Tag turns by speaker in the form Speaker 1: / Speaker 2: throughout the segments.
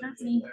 Speaker 1: Not me.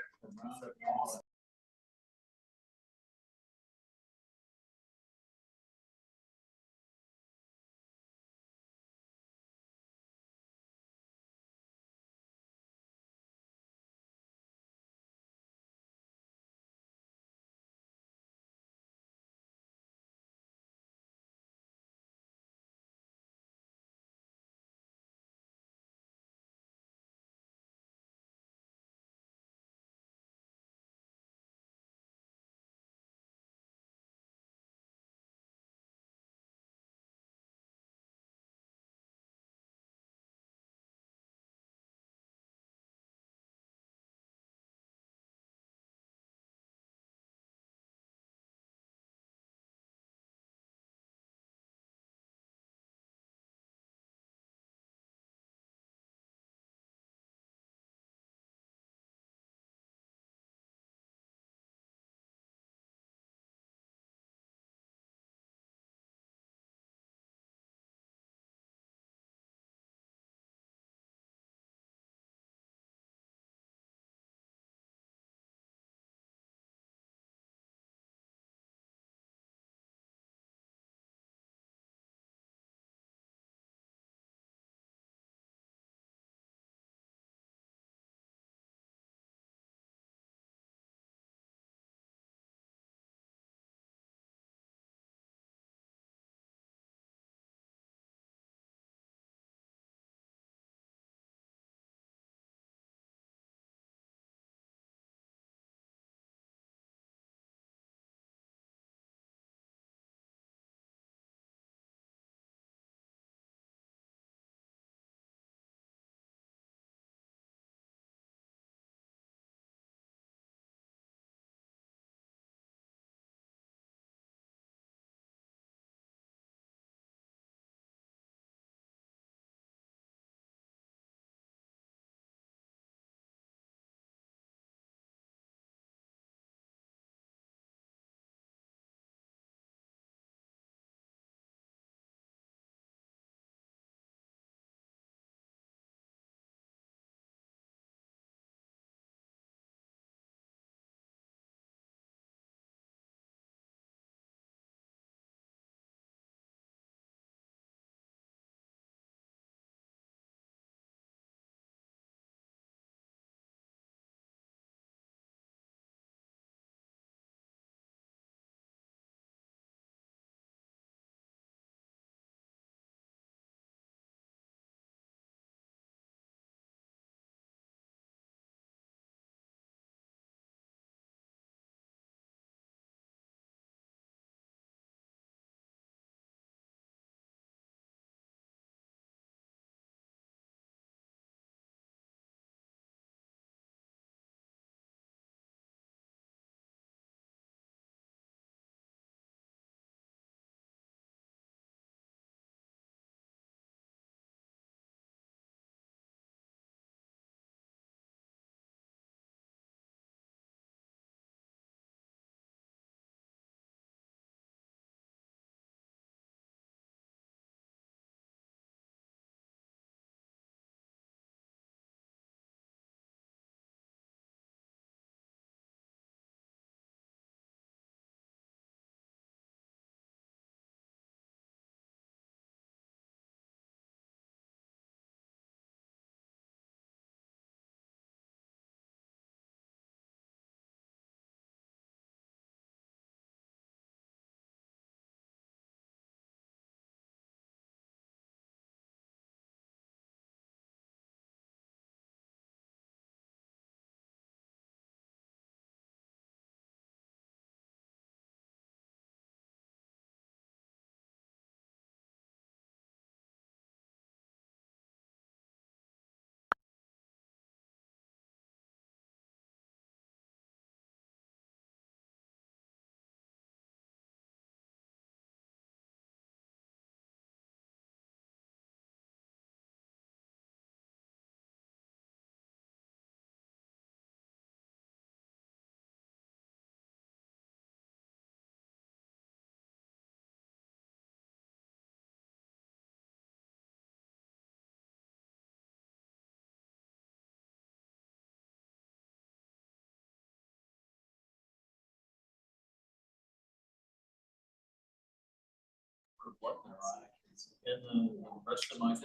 Speaker 1: And the rest of my.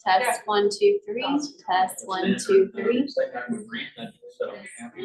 Speaker 2: Test, 1, 2, 3, test, 1, 2, 3.
Speaker 1: It's like I would read that, so happy.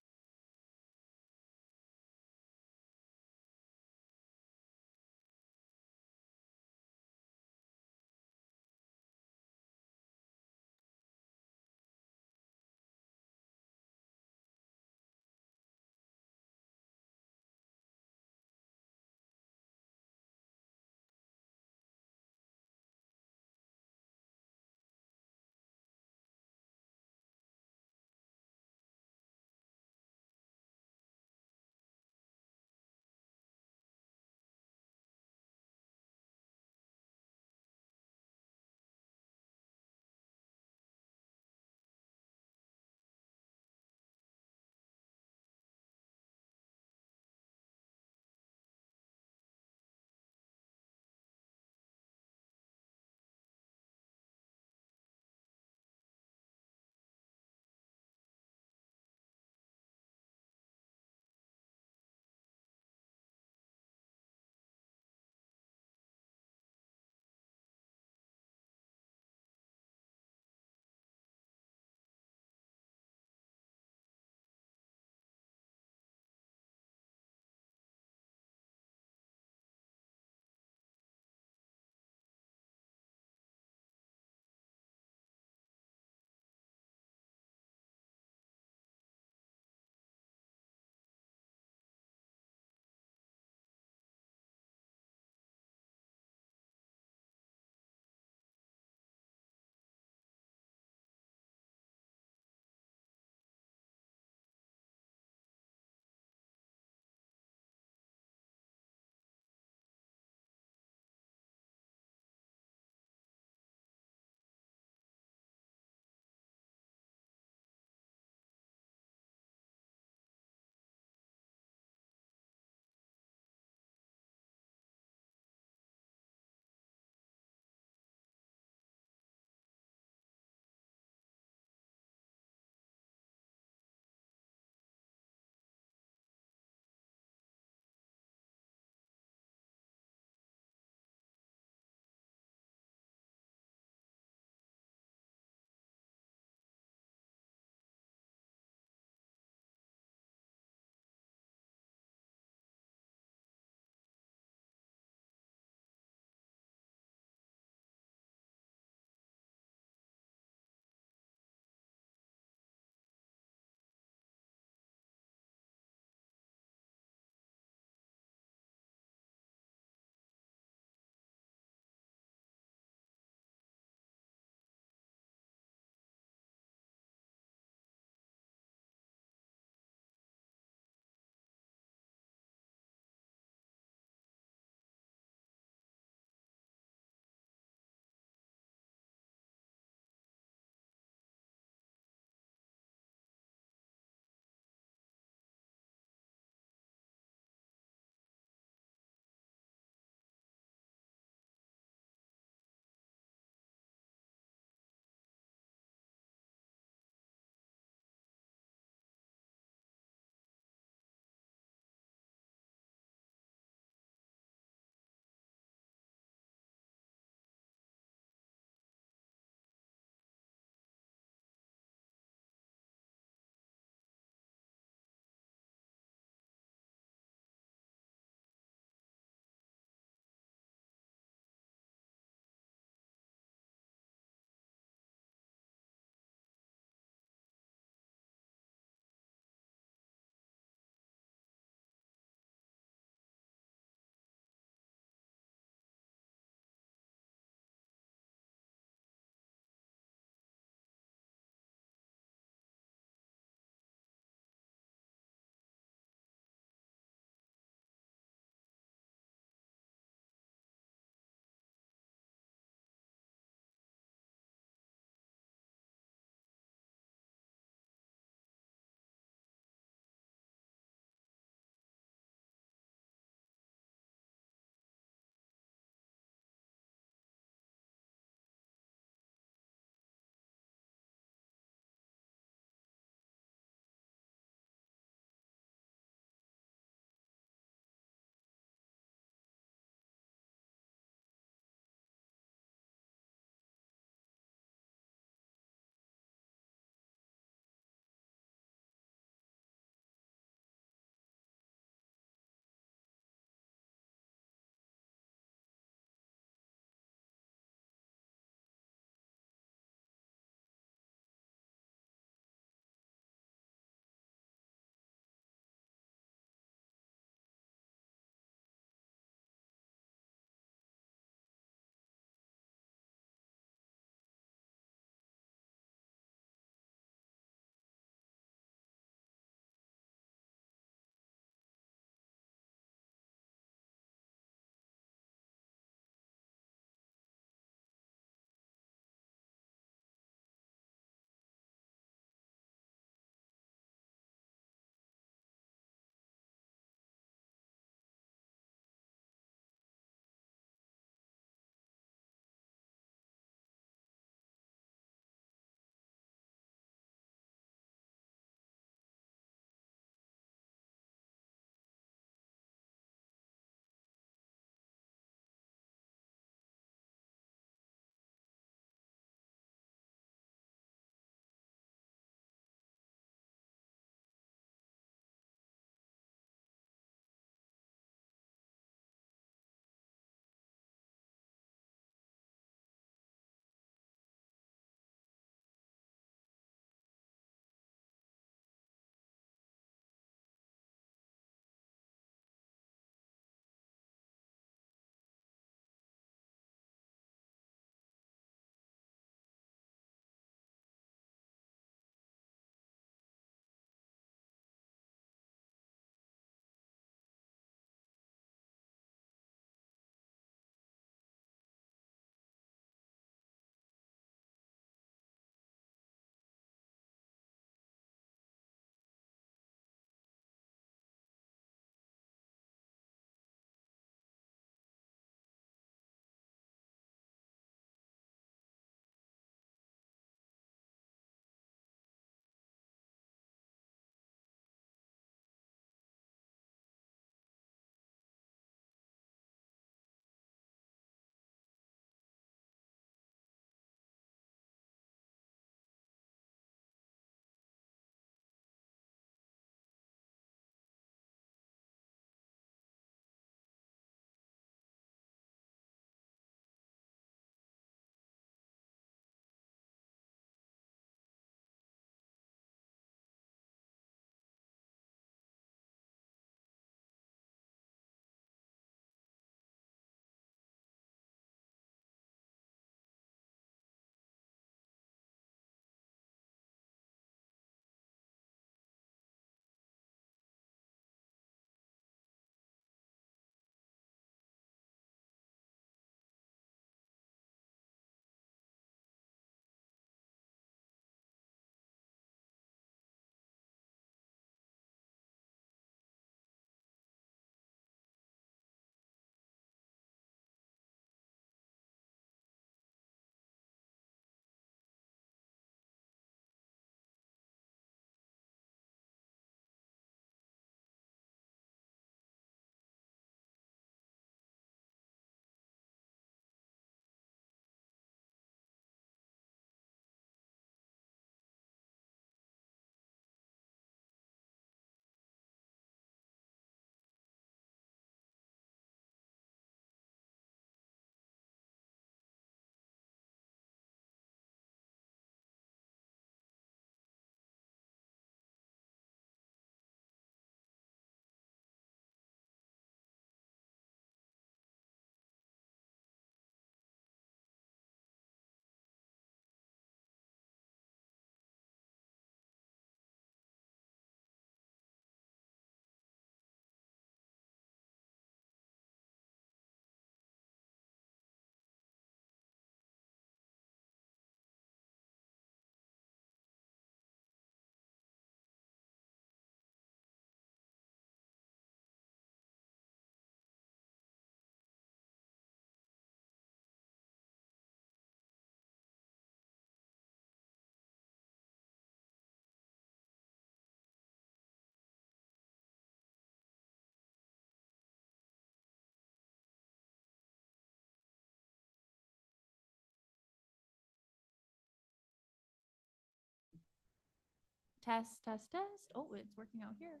Speaker 3: Test, test, test. Oh, it's working out here.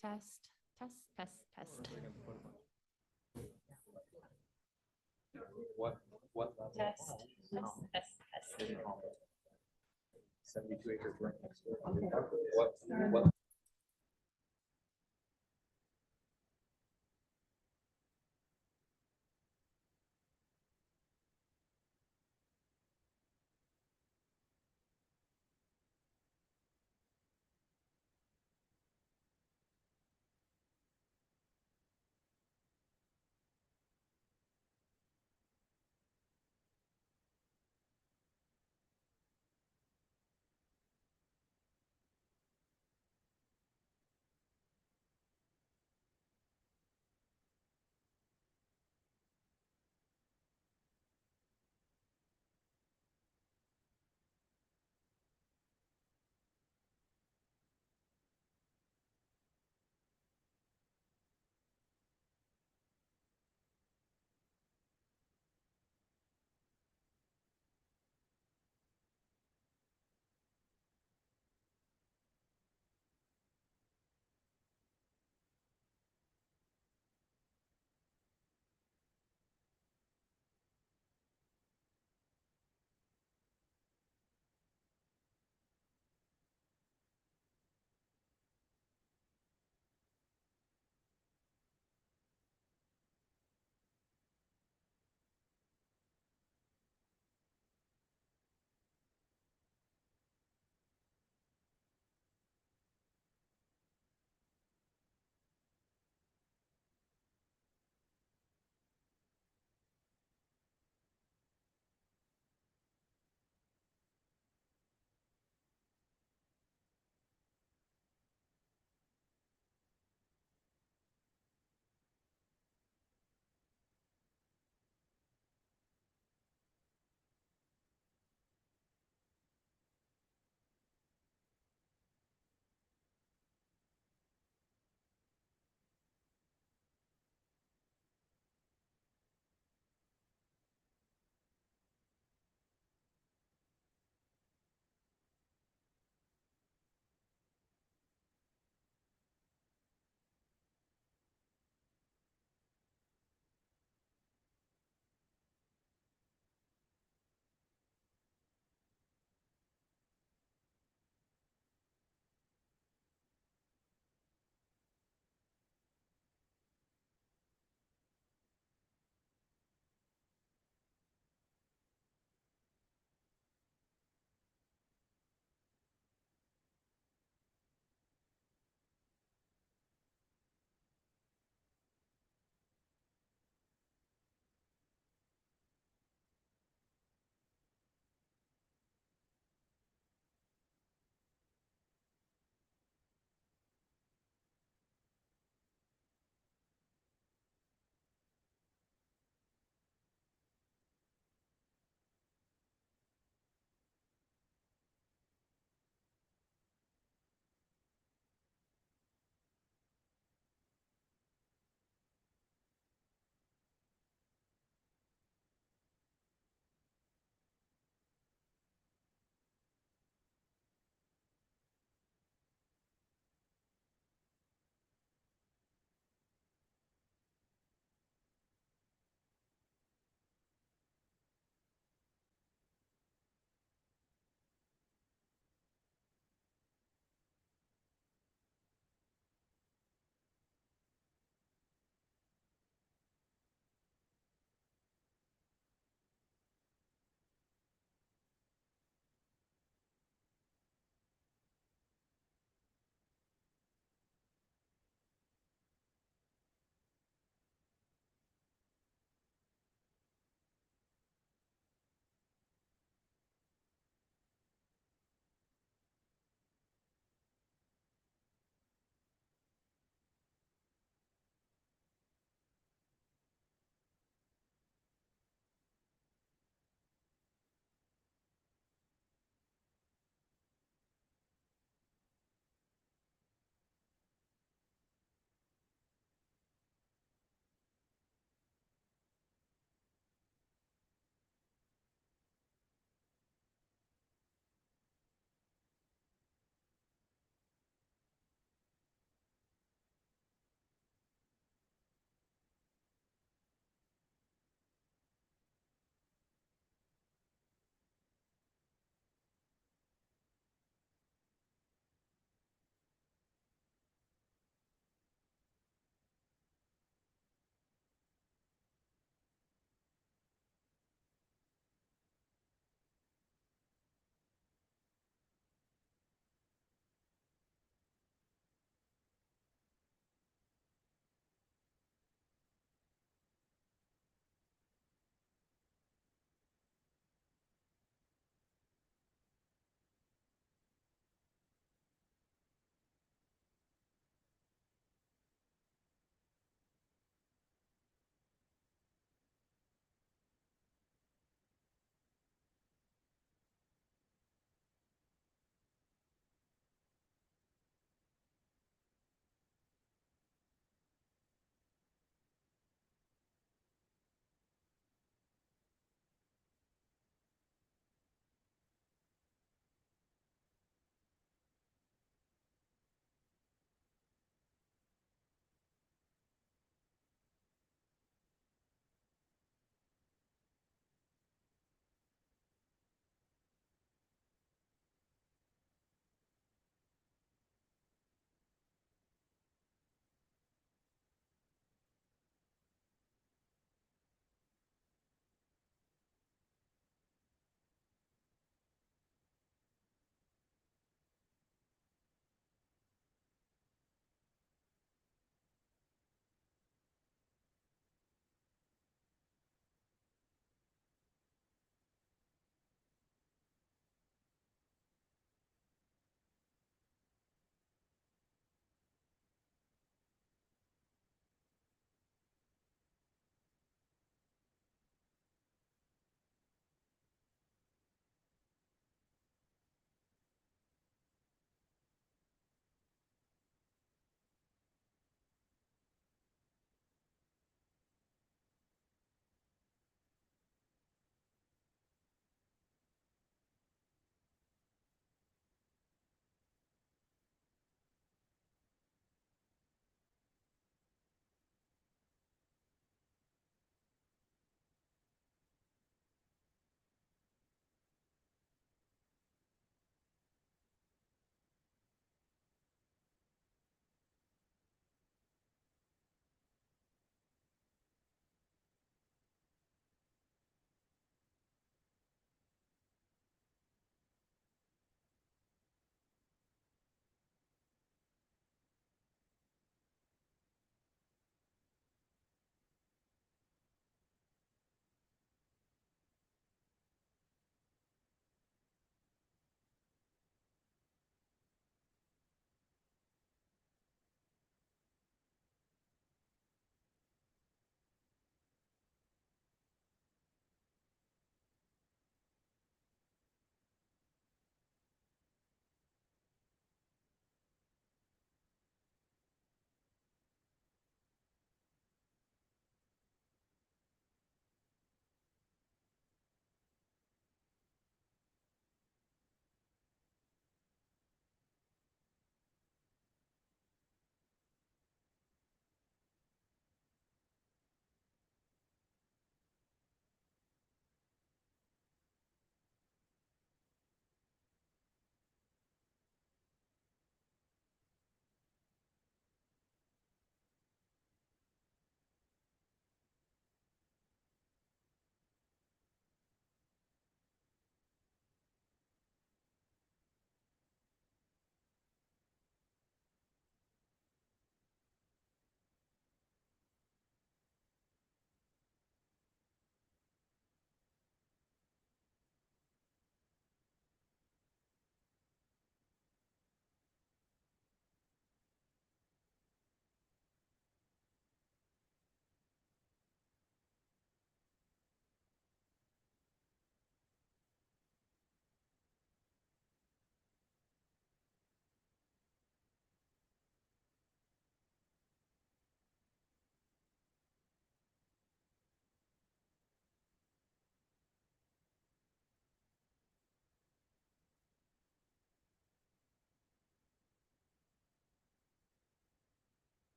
Speaker 3: Test, test, test, test.
Speaker 1: What level?
Speaker 3: Test, test, test, test.
Speaker 1: 72 acres right next door. What?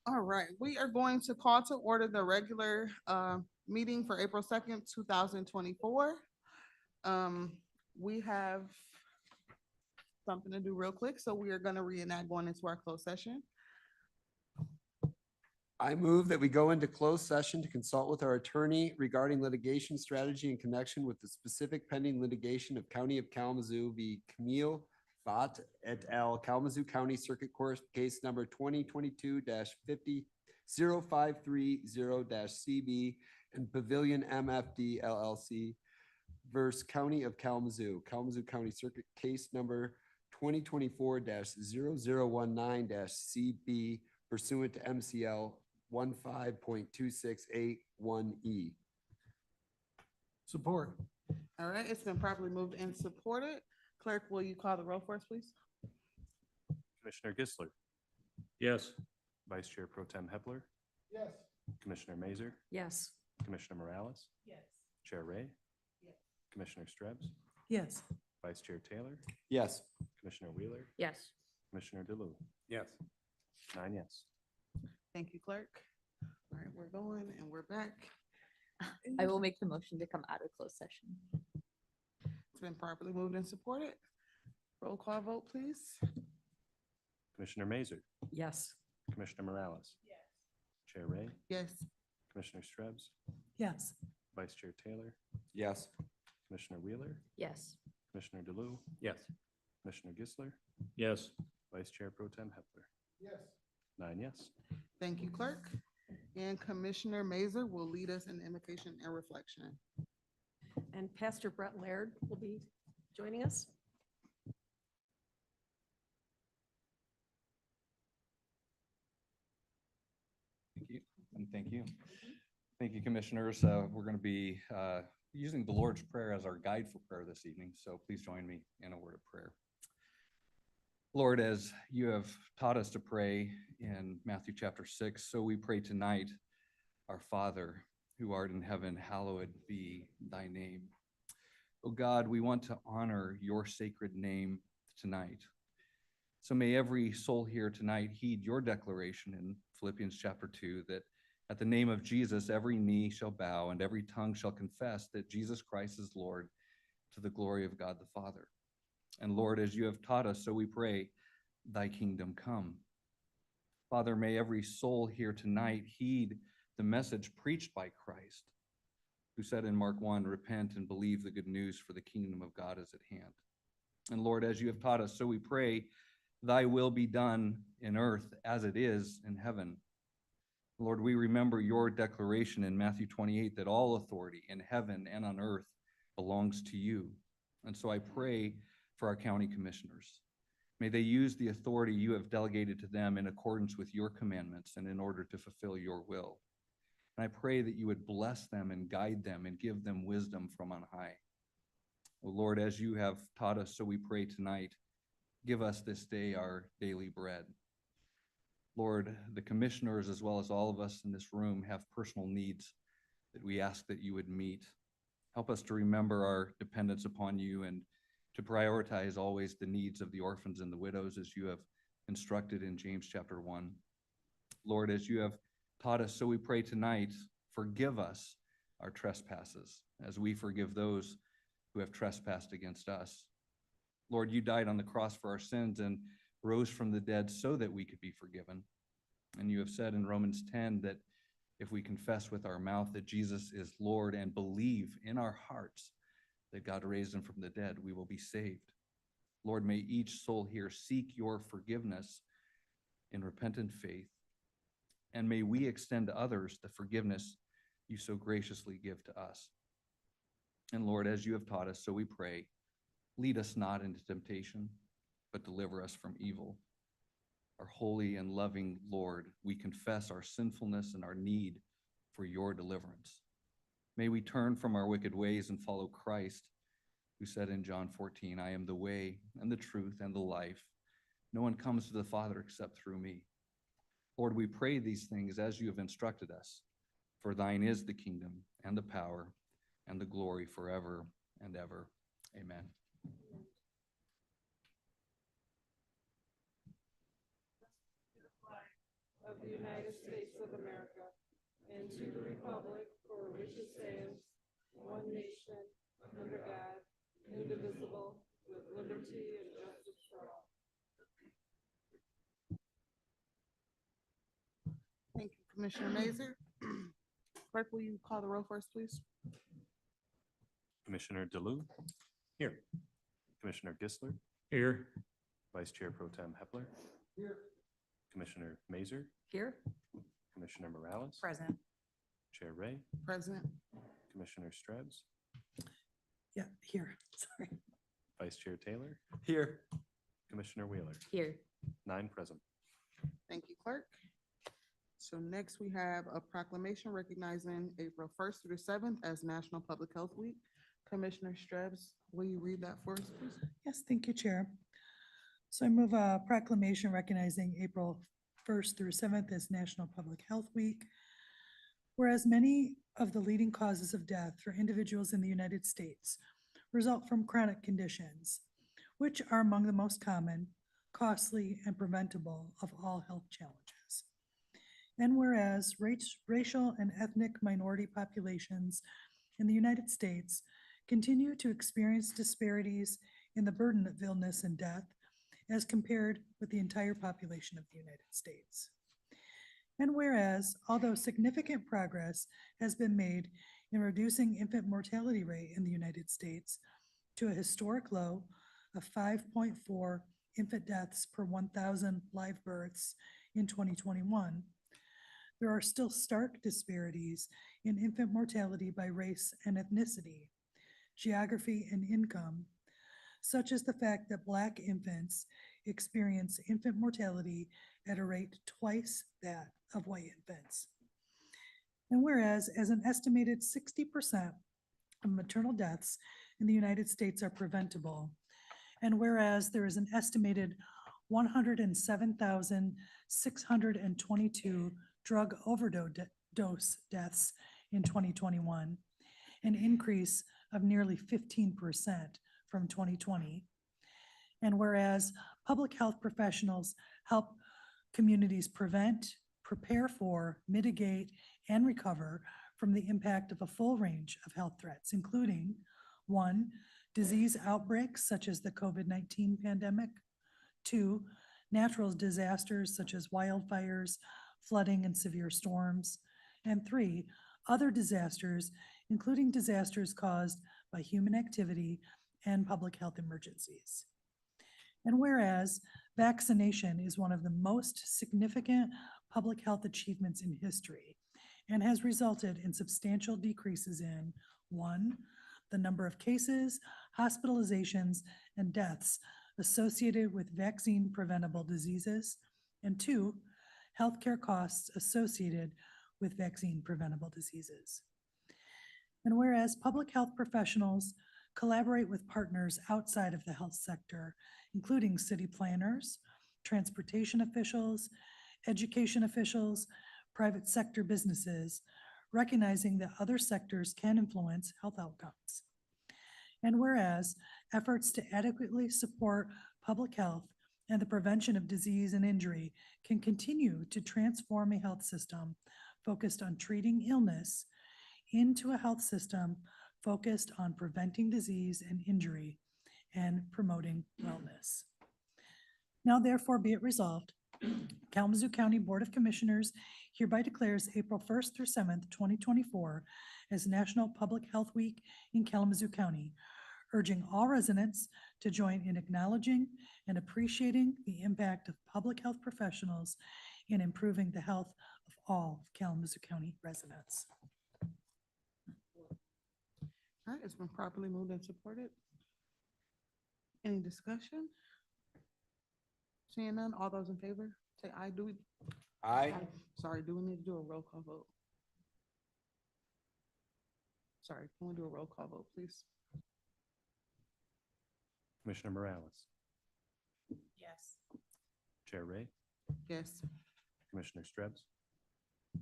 Speaker 4: All right, we are going to call to order the regular meeting for April 2nd, 2024. We have something to do real quick, so we are gonna reenact going into our closed session.
Speaker 5: I move that we go into closed session to consult with our attorney regarding litigation strategy in connection with the specific pending litigation of County of Kalamazoo v. Camille Vaught et al., Kalamazoo County Circuit Court Case Number 2022-50-0530-CB and Pavilion MFD LLC versus County of Kalamazoo, Kalamazoo County Circuit Case Number 2024-0019-CB pursuant to MCL 15.2681E.
Speaker 6: Support.
Speaker 4: All right, it's been properly moved and supported. Clerk, will you call the roll for us, please?
Speaker 7: Commissioner Gisler,
Speaker 1: Yes.
Speaker 7: Vice Chair Pro Tem Hepler,
Speaker 4: Yes.
Speaker 7: Commissioner Mazer,
Speaker 8: Yes.
Speaker 7: Commissioner Morales,
Speaker 4: Yes.
Speaker 7: Chair Ray,
Speaker 4: Yes.
Speaker 7: Commissioner Strebs,
Speaker 8: Yes.
Speaker 7: Vice Chair Taylor,
Speaker 5: Yes.
Speaker 7: Commissioner Wheeler,
Speaker 8: Yes.
Speaker 7: Commissioner DeLu.
Speaker 6: Yes.
Speaker 7: 9 yes.
Speaker 4: Thank you, clerk. All right, we're going and we're back.
Speaker 8: I will make the motion to come out of closed session.
Speaker 4: It's been properly moved and supported. Roll call vote, please.
Speaker 7: Commissioner Mazer,
Speaker 8: Yes.
Speaker 7: Commissioner Morales. Chair Ray,
Speaker 4: Yes.
Speaker 7: Commissioner Strebs,
Speaker 8: Yes.
Speaker 7: Vice Chair Taylor,
Speaker 5: Yes.
Speaker 7: Commissioner Wheeler,
Speaker 8: Yes.
Speaker 7: Commissioner DeLu,
Speaker 1: Yes.
Speaker 7: Commissioner Gisler,
Speaker 1: Yes.
Speaker 7: Vice Chair Pro Tem Hepler.
Speaker 4: Yes.
Speaker 7: 9 yes.
Speaker 4: Thank you, clerk. And Commissioner Mazer will lead us in invocation and reflection.
Speaker 9: And Pastor Brett Laird will be joining us.
Speaker 10: Thank you, and thank you. Thank you, commissioners. We're going to be using the Lord's Prayer as our guide for prayer this evening, so please join me in a word of prayer. Lord, as you have taught us to pray in Matthew chapter 6, so we pray tonight, our Father, who art in heaven, hallowed be thy name. Oh God, we want to honor your sacred name tonight. So may every soul here tonight heed your declaration in Philippians chapter 2, that at the name of Jesus, every knee shall bow and every tongue shall confess that Jesus Christ is Lord, to the glory of God the Father. And Lord, as you have taught us, so we pray, thy kingdom come. Father, may every soul here tonight heed the message preached by Christ, who said in Mark 1, repent and believe the good news, for the kingdom of God is at hand. And Lord, as you have taught us, so we pray, thy will be done in earth as it is in heaven. Lord, we remember your declaration in Matthew 28 that all authority in heaven and on earth belongs to you. And so I pray for our county commissioners. May they use the authority you have delegated to them in accordance with your commandments and in order to fulfill your will. And I pray that you would bless them and guide them and give them wisdom from on high. Oh Lord, as you have taught us, so we pray tonight, give us this day our daily bread. Lord, the commissioners, as well as all of us in this room, have personal needs that we ask that you would meet. Help us to remember our dependence upon you and to prioritize always the needs of the orphans and the widows, as you have instructed in James chapter 1. Lord, as you have taught us, so we pray tonight, forgive us our trespasses as we forgive those who have trespassed against us. Lord, you died on the cross for our sins and rose from the dead so that we could be forgiven. And you have said in Romans 10 that if we confess with our mouth that Jesus is Lord and believe in our hearts that God raised him from the dead, we will be saved. Lord, may each soul here seek your forgiveness in repentant faith, and may we extend to others the forgiveness you so graciously give to us. And Lord, as you have taught us, so we pray, lead us not into temptation, but deliver us from evil. Our holy and loving Lord, we confess our sinfulness and our need for your deliverance. May we turn from our wicked ways and follow Christ, who said in John 14, I am the way and the truth and the life. No one comes to the Father except through me. Lord, we pray these things as you have instructed us, for thine is the kingdom and the power and the glory forever and ever. Amen.
Speaker 6: of the United States of America and to the republic for which it stands, one nation, under God, indivisible, with liberty and justice for all.
Speaker 4: Thank you, Commissioner Mazer. Clerk, will you call the roll first, please?
Speaker 7: Commissioner DeLu,
Speaker 1: Here.
Speaker 7: Commissioner Gisler,
Speaker 1: Here.
Speaker 7: Vice Chair Pro Tem Hepler. Here. Commissioner Mazer,
Speaker 9: Here.
Speaker 7: Commissioner Morales.
Speaker 9: Present.
Speaker 7: Chair Ray,
Speaker 4: President.
Speaker 7: Commissioner Strebs,
Speaker 9: Yeah, here, sorry.
Speaker 7: Vice Chair Taylor,
Speaker 5: Here.
Speaker 7: Commissioner Wheeler.
Speaker 8: Here.
Speaker 7: 9 present.
Speaker 4: Thank you, Clerk. So next we have a proclamation recognizing April 1st through the 7th as National Public Health Week. Commissioner Strebs, will you read that for us, please?
Speaker 11: Yes, thank you, Chair. So I move a proclamation recognizing April 1st through 7th as National Public Health Week. Whereas many of the leading causes of death for individuals in the United States result from chronic conditions, which are among the most common, costly, and preventable of all health challenges. And whereas racial and ethnic minority populations in the United States continue to experience disparities in the burden of illness and death as compared with the entire population of the United States. And whereas, although significant progress has been made in reducing infant mortality rate in the United States to a historic low of 5.4 infant deaths per 1,000 live births in 2021, there are still stark disparities in infant mortality by race and ethnicity, geography, and income, such as the fact that Black infants experience infant mortality at a rate twice that of white infants. And whereas, as an estimated 60% of maternal deaths in the United States are preventable, and whereas there is an estimated 107,622 drug overdose deaths in 2021, an increase of nearly 15% from 2020. And whereas public health professionals help communities prevent, prepare for, mitigate, and recover from the impact of a full range of health threats, including 1, disease outbreaks such as the COVID-19 pandemic, 2, natural disasters such as wildfires, flooding, and severe storms, and 3, other disasters, including disasters caused by human activity and public health emergencies. And whereas vaccination is one of the most significant public health achievements in history and has resulted in substantial decreases in 1, the number of cases, hospitalizations, and deaths associated with vaccine preventable diseases, and 2, healthcare costs associated with vaccine preventable diseases. And whereas public health professionals collaborate with partners outside of the health sector, including city planners, transportation officials, education officials, private sector businesses, recognizing that other sectors can influence health outcomes. And whereas efforts to adequately support public health and the prevention of disease and injury can continue to transform a health system focused on treating illness into a health system focused on preventing disease and injury and promoting wellness. Now therefore be it resolved, Kalamazoo County Board of Commissioners hereby declares April 1st through 7th, 2024 as National Public Health Week in Kalamazoo County, urging all residents to join in acknowledging and appreciating the impact of public health professionals in improving the health of all Kalamazoo County residents.
Speaker 4: All right, it's been properly moved and supported. Any discussion? Seeing none, all those in favor, say aye. Do we?
Speaker 5: Aye.
Speaker 4: Sorry, do we need to do a roll call vote? Sorry, can we do a roll call vote, please?
Speaker 7: Commissioner Morales,
Speaker 9: Yes.
Speaker 7: Chair Ray,
Speaker 4: Yes.
Speaker 7: Commissioner Strebs,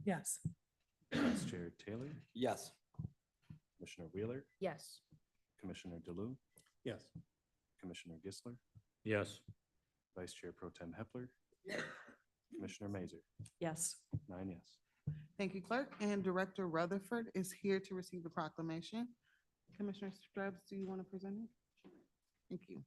Speaker 11: Yes.
Speaker 7: Vice Chair Taylor,
Speaker 5: Yes.
Speaker 7: Commissioner Wheeler,
Speaker 8: Yes.
Speaker 7: Commissioner DeLu,
Speaker 1: Yes.
Speaker 7: Commissioner Gisler,
Speaker 1: Yes.
Speaker 7: Vice Chair Pro Tem Hepler, Commissioner Mazer,
Speaker 9: Yes.
Speaker 7: 9 yes.
Speaker 4: Thank you, clerk. And Director Rutherford is here to receive the proclamation. Commissioner Stubbs, do you want to present it? Thank you.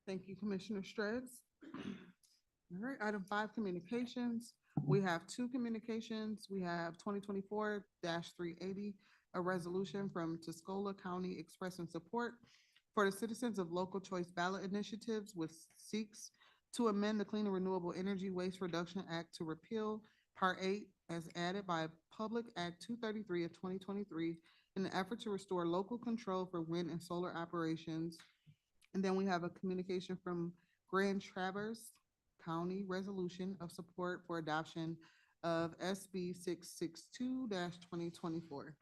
Speaker 4: Thank you, Commissioner Stribes. All right, item 5, communications. We have 2 communications. We have 2024-380, a resolution from Tuscola County expressing support for the citizens of local choice ballot initiatives, which seeks to amend the Clean and Renewable Energy Waste Reduction Act to repeal Part 8 as added by Public Act 233 of 2023 in the effort to restore local control for wind and solar operations. And then we have a communication from Grand Traverse County resolution of support for adoption of SB 662-2024.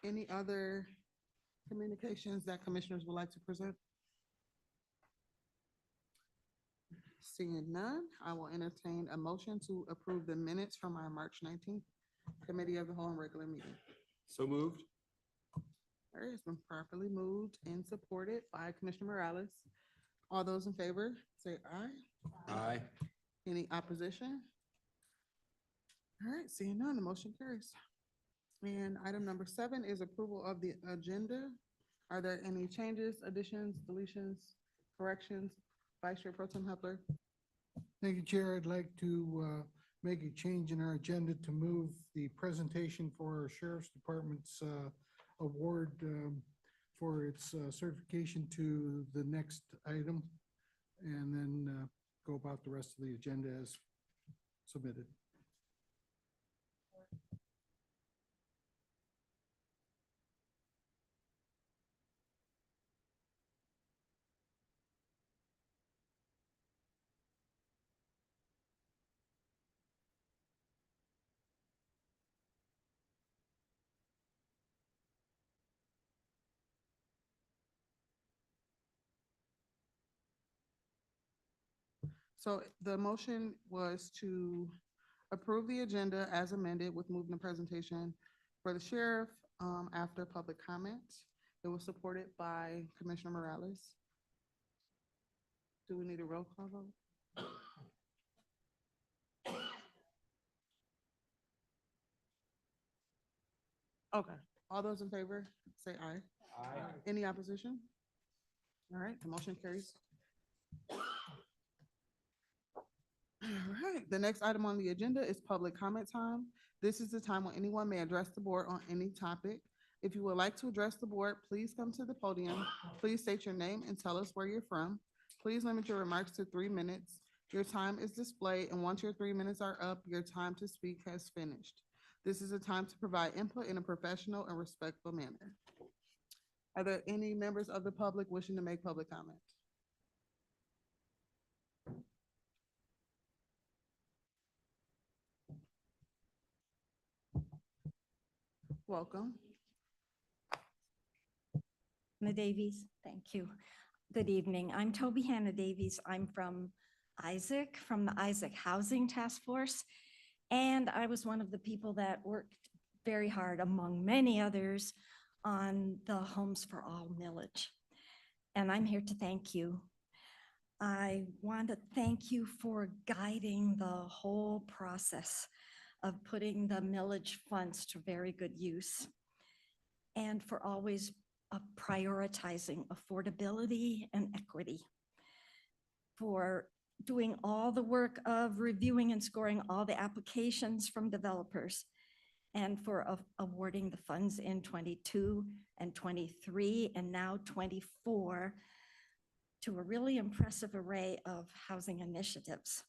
Speaker 4: Any other communications that commissioners would like to present? Seeing none, I will entertain a motion to approve the minutes from our March 19th Committee of the Whole and regular meeting.
Speaker 5: So moved.
Speaker 4: All right, it's been properly moved and supported by Commissioner Morales. All those in favor, say aye.
Speaker 5: Aye.
Speaker 4: Any opposition? All right, seeing none, the motion carries. And item number 7 is approval of the agenda. Are there any changes, additions, deletions, corrections? Vice Chair Pro Tem Hepler.
Speaker 12: Thank you, Chair. I'd like to make a change in our agenda to move the presentation for our Sheriff's Department's award for its certification to the next item, and then go about the rest of the agenda as submitted.
Speaker 4: So the motion was to approve the agenda as amended with moving the presentation for the sheriff after public comment. It was supported by Commissioner Morales. Do we need a roll call vote? Okay, all those in favor, say aye.
Speaker 5: Aye.
Speaker 4: Any opposition? All right, the motion carries. All right, the next item on the agenda is public comment time. This is the time when anyone may address the board on any topic. If you would like to address the board, please come to the podium. Please state your name and tell us where you're from. Please limit your remarks to 3 minutes. Your time is displayed, and once your 3 minutes are up, your time to speak has finished. This is a time to provide input in a professional and respectful manner. Are there any members of the public wishing to make public comment? Welcome.
Speaker 13: Hannah Davies, thank you. Good evening. I'm Toby Hannah Davies. I'm from Isaac, from the Isaac Housing Task Force. And I was one of the people that worked very hard, among many others, on the Homes for All millage. And I'm here to thank you. I want to thank you for guiding the whole process of putting the millage funds to very good use, and for always prioritizing affordability and equity, for doing all the work of reviewing and scoring all the applications from developers, and for awarding the funds in 22 and 23 and now 24 to a really impressive array of housing initiatives.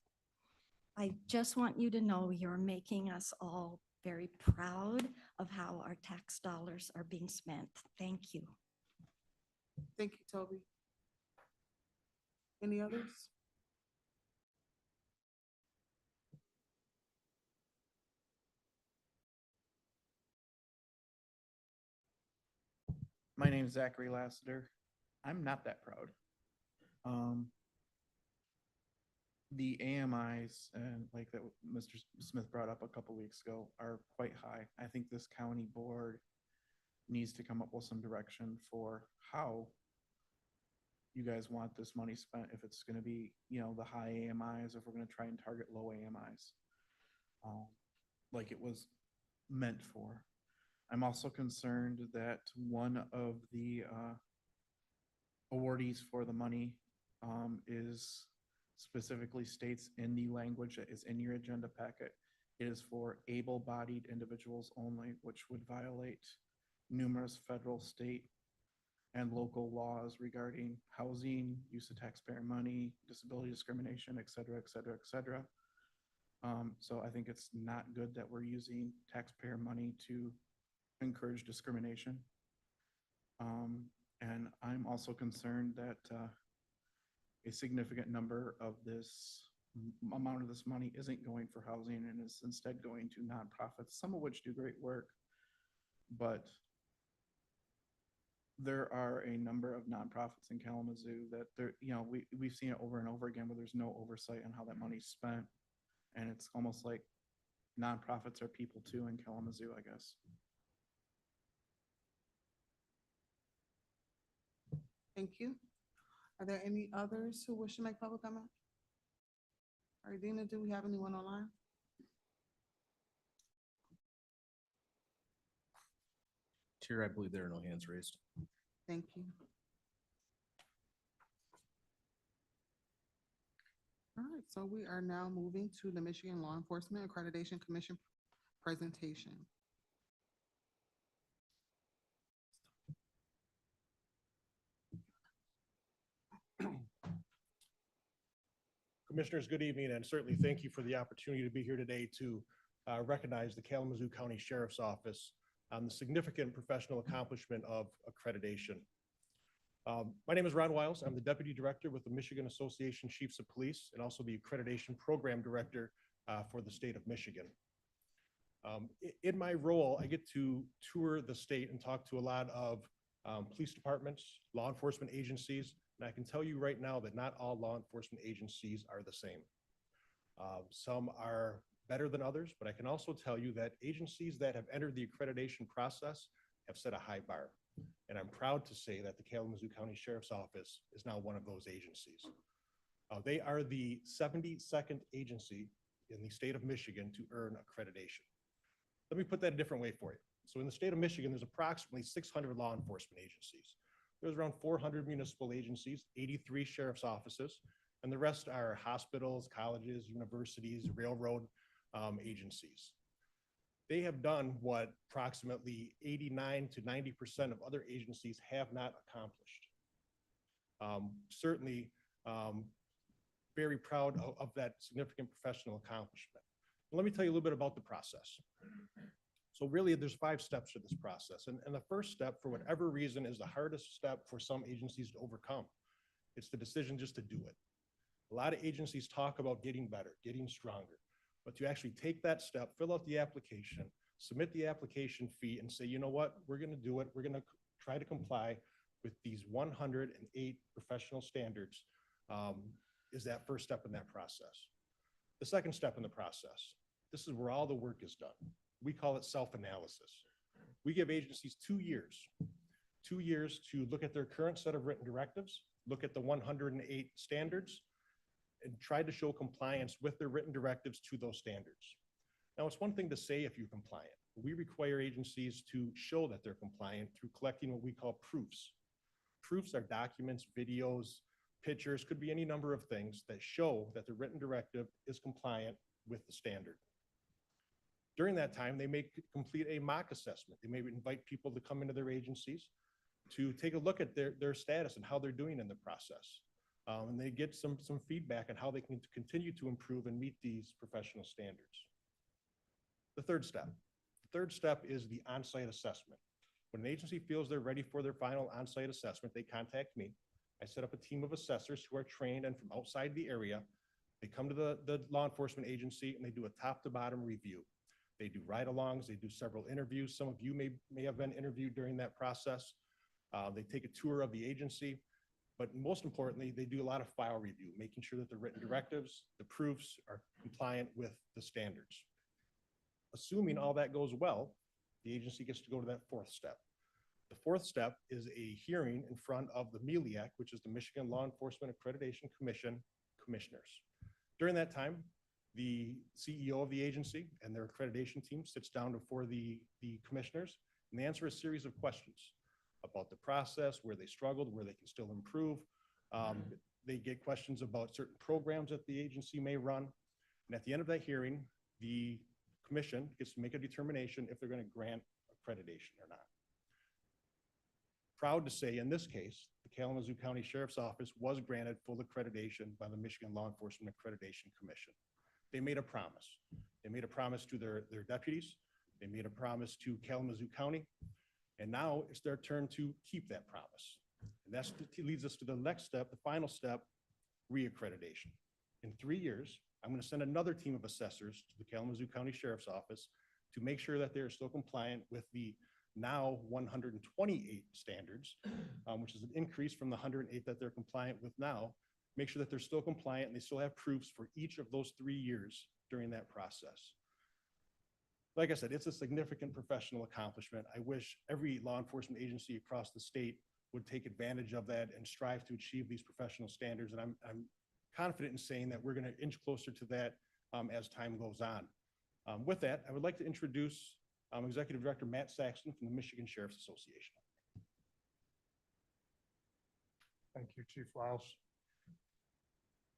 Speaker 13: I just want you to know you're making us all very proud of how our tax dollars are being spent. Thank you.
Speaker 4: Thank you, Toby. Any others?
Speaker 14: My name is Zachary Lassiter. I'm not that proud. The AMIs and like that Mr. Smith brought up a couple weeks ago are quite high. I think this county board needs to come up with some direction for how you guys want this money spent, if it's gonna be, you know, the high AMIs, if we're gonna try and target low AMIs. Like it was meant for. I'm also concerned that one of the awardees for the money is specifically states in the language that is in your agenda packet, it is for able-bodied individuals only, which would violate numerous federal, state, and local laws regarding housing, use of taxpayer money, disability discrimination, et cetera, et cetera, et cetera. So I think it's not good that we're using taxpayer money to encourage discrimination. And I'm also concerned that a significant number of this amount of this money isn't going for housing and is instead going to nonprofits, some of which do great work. But there are a number of nonprofits in Kalamazoo that there, you know, we've seen it over and over again where there's no oversight on how that money's spent. And it's almost like nonprofits are people too in Kalamazoo, I guess.
Speaker 4: Thank you. Are there any others who wish to make public comment? All right, Dina, do we have anyone online?
Speaker 1: Chair, I believe there are no hands raised.
Speaker 4: Thank you. All right, so we are now moving to the Michigan Law Enforcement Accreditation Commission presentation.
Speaker 15: Commissioners, good evening, and certainly thank you for the opportunity to be here today to recognize the Kalamazoo County Sheriff's Office on the significant professional accomplishment of accreditation. My name is Ron Wiles. I'm the Deputy Director with the Michigan Association Chiefs of Police and also the Accreditation Program Director for the state of Michigan. In my role, I get to tour the state and talk to a lot of police departments, law enforcement agencies, and I can tell you right now that not all law enforcement agencies are the same. Some are better than others, but I can also tell you that agencies that have entered the accreditation process have set a high bar. And I'm proud to say that the Kalamazoo County Sheriff's Office is now one of those agencies. They are the 72nd agency in the state of Michigan to earn accreditation. Let me put that a different way for you. So in the state of Michigan, there's approximately 600 law enforcement agencies. There's around 400 municipal agencies, 83 sheriff's offices, and the rest are hospitals, colleges, universities, railroad agencies. They have done what approximately 89 to 90% of other agencies have not accomplished. Certainly very proud of that significant professional accomplishment. Let me tell you a little bit about the process. So really there's 5 steps to this process. And the first step, for whatever reason, is the hardest step for some agencies to overcome. It's the decision just to do it. A lot of agencies talk about getting better, getting stronger, but to actually take that step, fill out the application, submit the application fee and say, you know what, we're gonna do it. We're gonna try to comply with these 108 professional standards is that first step in that process. The second step in the process, this is where all the work is done. We call it self-analysis. We give agencies 2 years to look at their current set of written directives, look at the 108 standards, and try to show compliance with their written directives to those standards. Now, it's one thing to say if you're compliant. We require agencies to show that they're compliant through collecting what we call proofs. Proofs are documents, videos, pictures, could be any number of things that show that the written directive is compliant with the standard. During that time, they may complete a mock assessment. They may invite people to come into their agencies to take a look at their status and how they're doing in the process. And they get some feedback on how they can continue to improve and meet these professional standards. The third step is the on-site assessment. When an agency feels they're ready for their final on-site assessment, they contact me. I set up a team of assessors who are trained and from outside the area. They come to the law enforcement agency and they do a top to bottom review. They do ride-alongs, they do several interviews. Some of you may have been interviewed during that process. They take a tour of the agency, but most importantly, they do a lot of file review, making sure that the written directives, the proofs are compliant with the standards. Assuming all that goes well, the agency gets to go to that fourth step. The fourth step is a hearing in front of the MELIAC, which is the Michigan Law Enforcement Accreditation Commission commissioners. During that time, the CEO of the agency and their accreditation team sits down before the commissioners and they answer a series of questions about the process, where they struggled, where they can still improve. They get questions about certain programs that the agency may run. And at the end of that hearing, the commission gets to make a determination if they're going to grant accreditation or not. Proud to say, in this case, the Kalamazoo County Sheriff's Office was granted full accreditation by the Michigan Law Enforcement Accreditation Commission. They made a promise. They made a promise to their deputies. They made a promise to Kalamazoo County. And now it's their turn to keep that promise. And that leads us to the next step, the final step, reaccreditation. In 3 years, I'm going to send another team of assessors to the Kalamazoo County Sheriff's Office to make sure that they're still compliant with the now 128 standards, which is an increase from the 108 that they're compliant with now. Make sure that they're still compliant and they still have proofs for each of those 3 years during that process. Like I said, it's a significant professional accomplishment. I wish every law enforcement agency across the state would take advantage of that and strive to achieve these professional standards. And I'm confident in saying that we're going to inch closer to that as time goes on. With that, I would like to introduce Executive Director Matt Saxton from the Michigan Sheriff's Association.
Speaker 12: Thank you, Chief Lyles.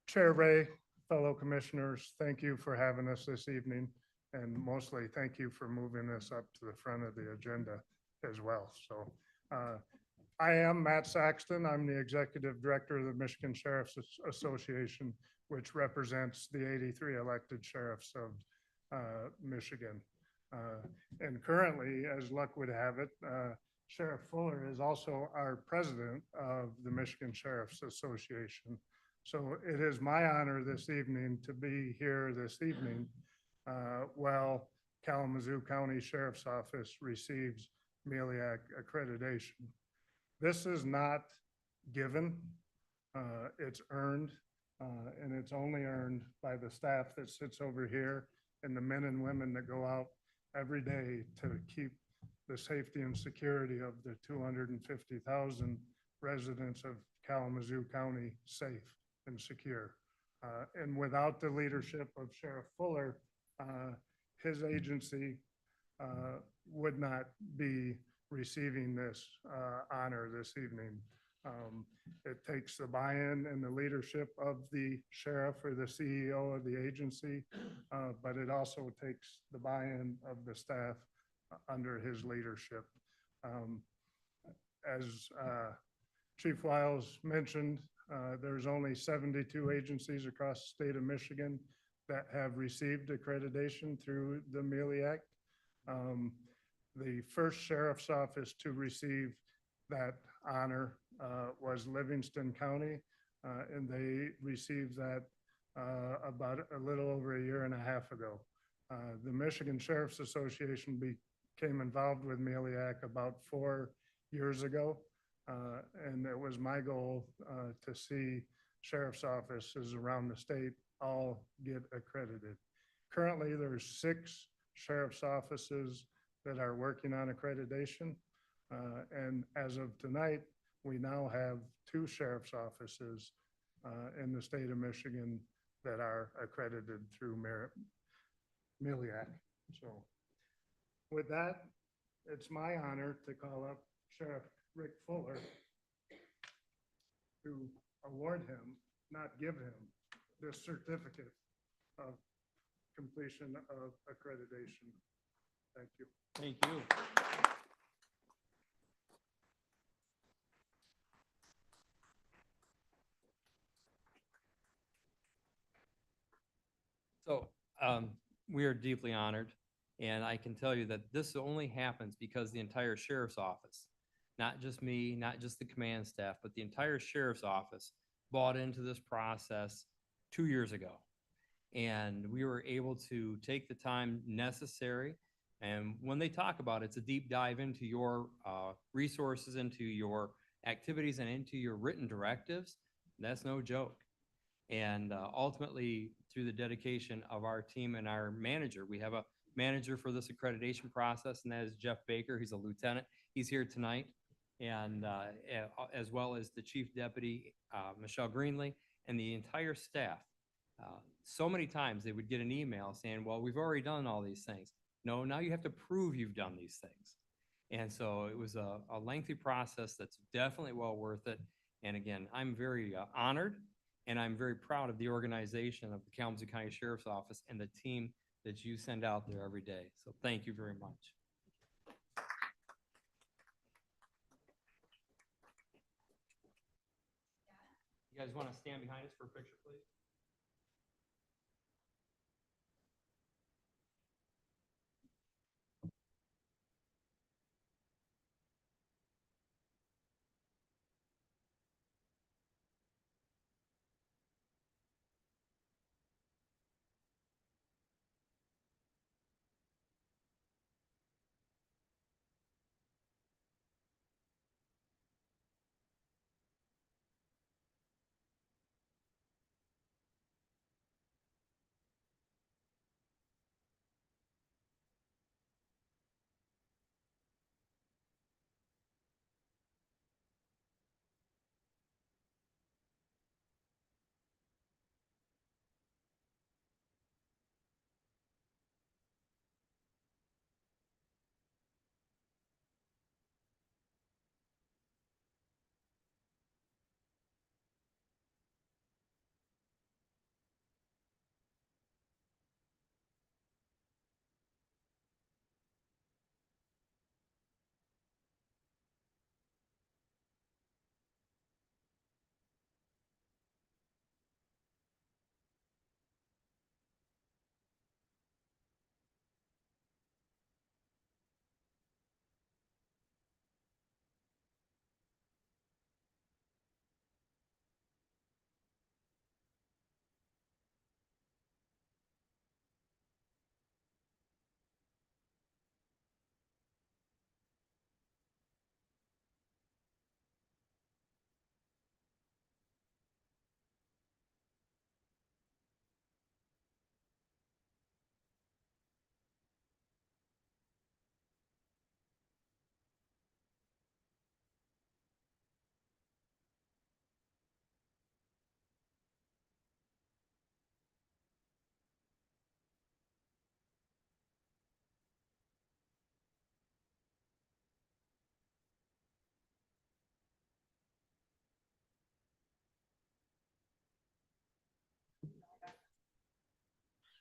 Speaker 12: Chair Ray, fellow commissioners, thank you for having us this evening. And mostly, thank you for moving this up to the front of the agenda as well. So I am Matt Saxton. I'm the Executive Director of the Michigan Sheriff's Association, which represents the 83 elected sheriffs of Michigan. And currently, as luck would have it, Sheriff Fuller is also our president of the Michigan Sheriff's Association. So it is my honor this evening to be here this evening while Kalamazoo County Sheriff's Office receives MELIAC accreditation. This is not given, it's earned, and it's only earned by the staff that sits over here and the men and women that go out every day to keep the safety and security of the 250,000 residents of Kalamazoo County safe and secure. And without the leadership of Sheriff Fuller, his agency would not be receiving this honor this evening. It takes the buy-in and the leadership of the sheriff or the CEO of the agency, but it also takes the buy-in of the staff under his leadership. As Chief Lyles mentioned, there's only 72 agencies across the state of Michigan that have received accreditation through the MELIAC. The first sheriff's office to receive that honor was Livingston County, and they received that about a little over a year and a half ago. The Michigan Sheriff's Association became involved with MELIAC about 4 years ago, and it was my goal to see sheriff's offices around the state all get accredited. Currently, there's 6 sheriff's offices that are working on accreditation. And as of tonight, we now have 2 sheriff's offices in the state of Michigan that are accredited through MELIAC. So with that, it's my honor to call up Sheriff Rick Fuller to award him, not give him, this certificate of completion of accreditation. Thank you.
Speaker 1: Thank you.
Speaker 16: So we are deeply honored, and I can tell you that this only happens because the entire sheriff's office not just me, not just the command staff, but the entire sheriff's office bought into this process 2 years ago. And we were able to take the time necessary. And when they talk about it, it's a deep dive into your resources, into your activities, and into your written directives. That's no joke. And ultimately, through the dedication of our team and our manager, we have a manager for this accreditation process, and that is Jeff Baker. He's a lieutenant. He's here tonight. And as well as the chief deputy, Michelle Greenlee, and the entire staff. So many times they would get an email saying, well, we've already done all these things. No, now you have to prove you've done these things. And so it was a lengthy process that's definitely well worth it. And again, I'm very honored, and I'm very proud of the organization of the Kalamazoo County Sheriff's Office and the team that you send out there every day. So thank you very much. You guys want to stand behind us for a picture, please?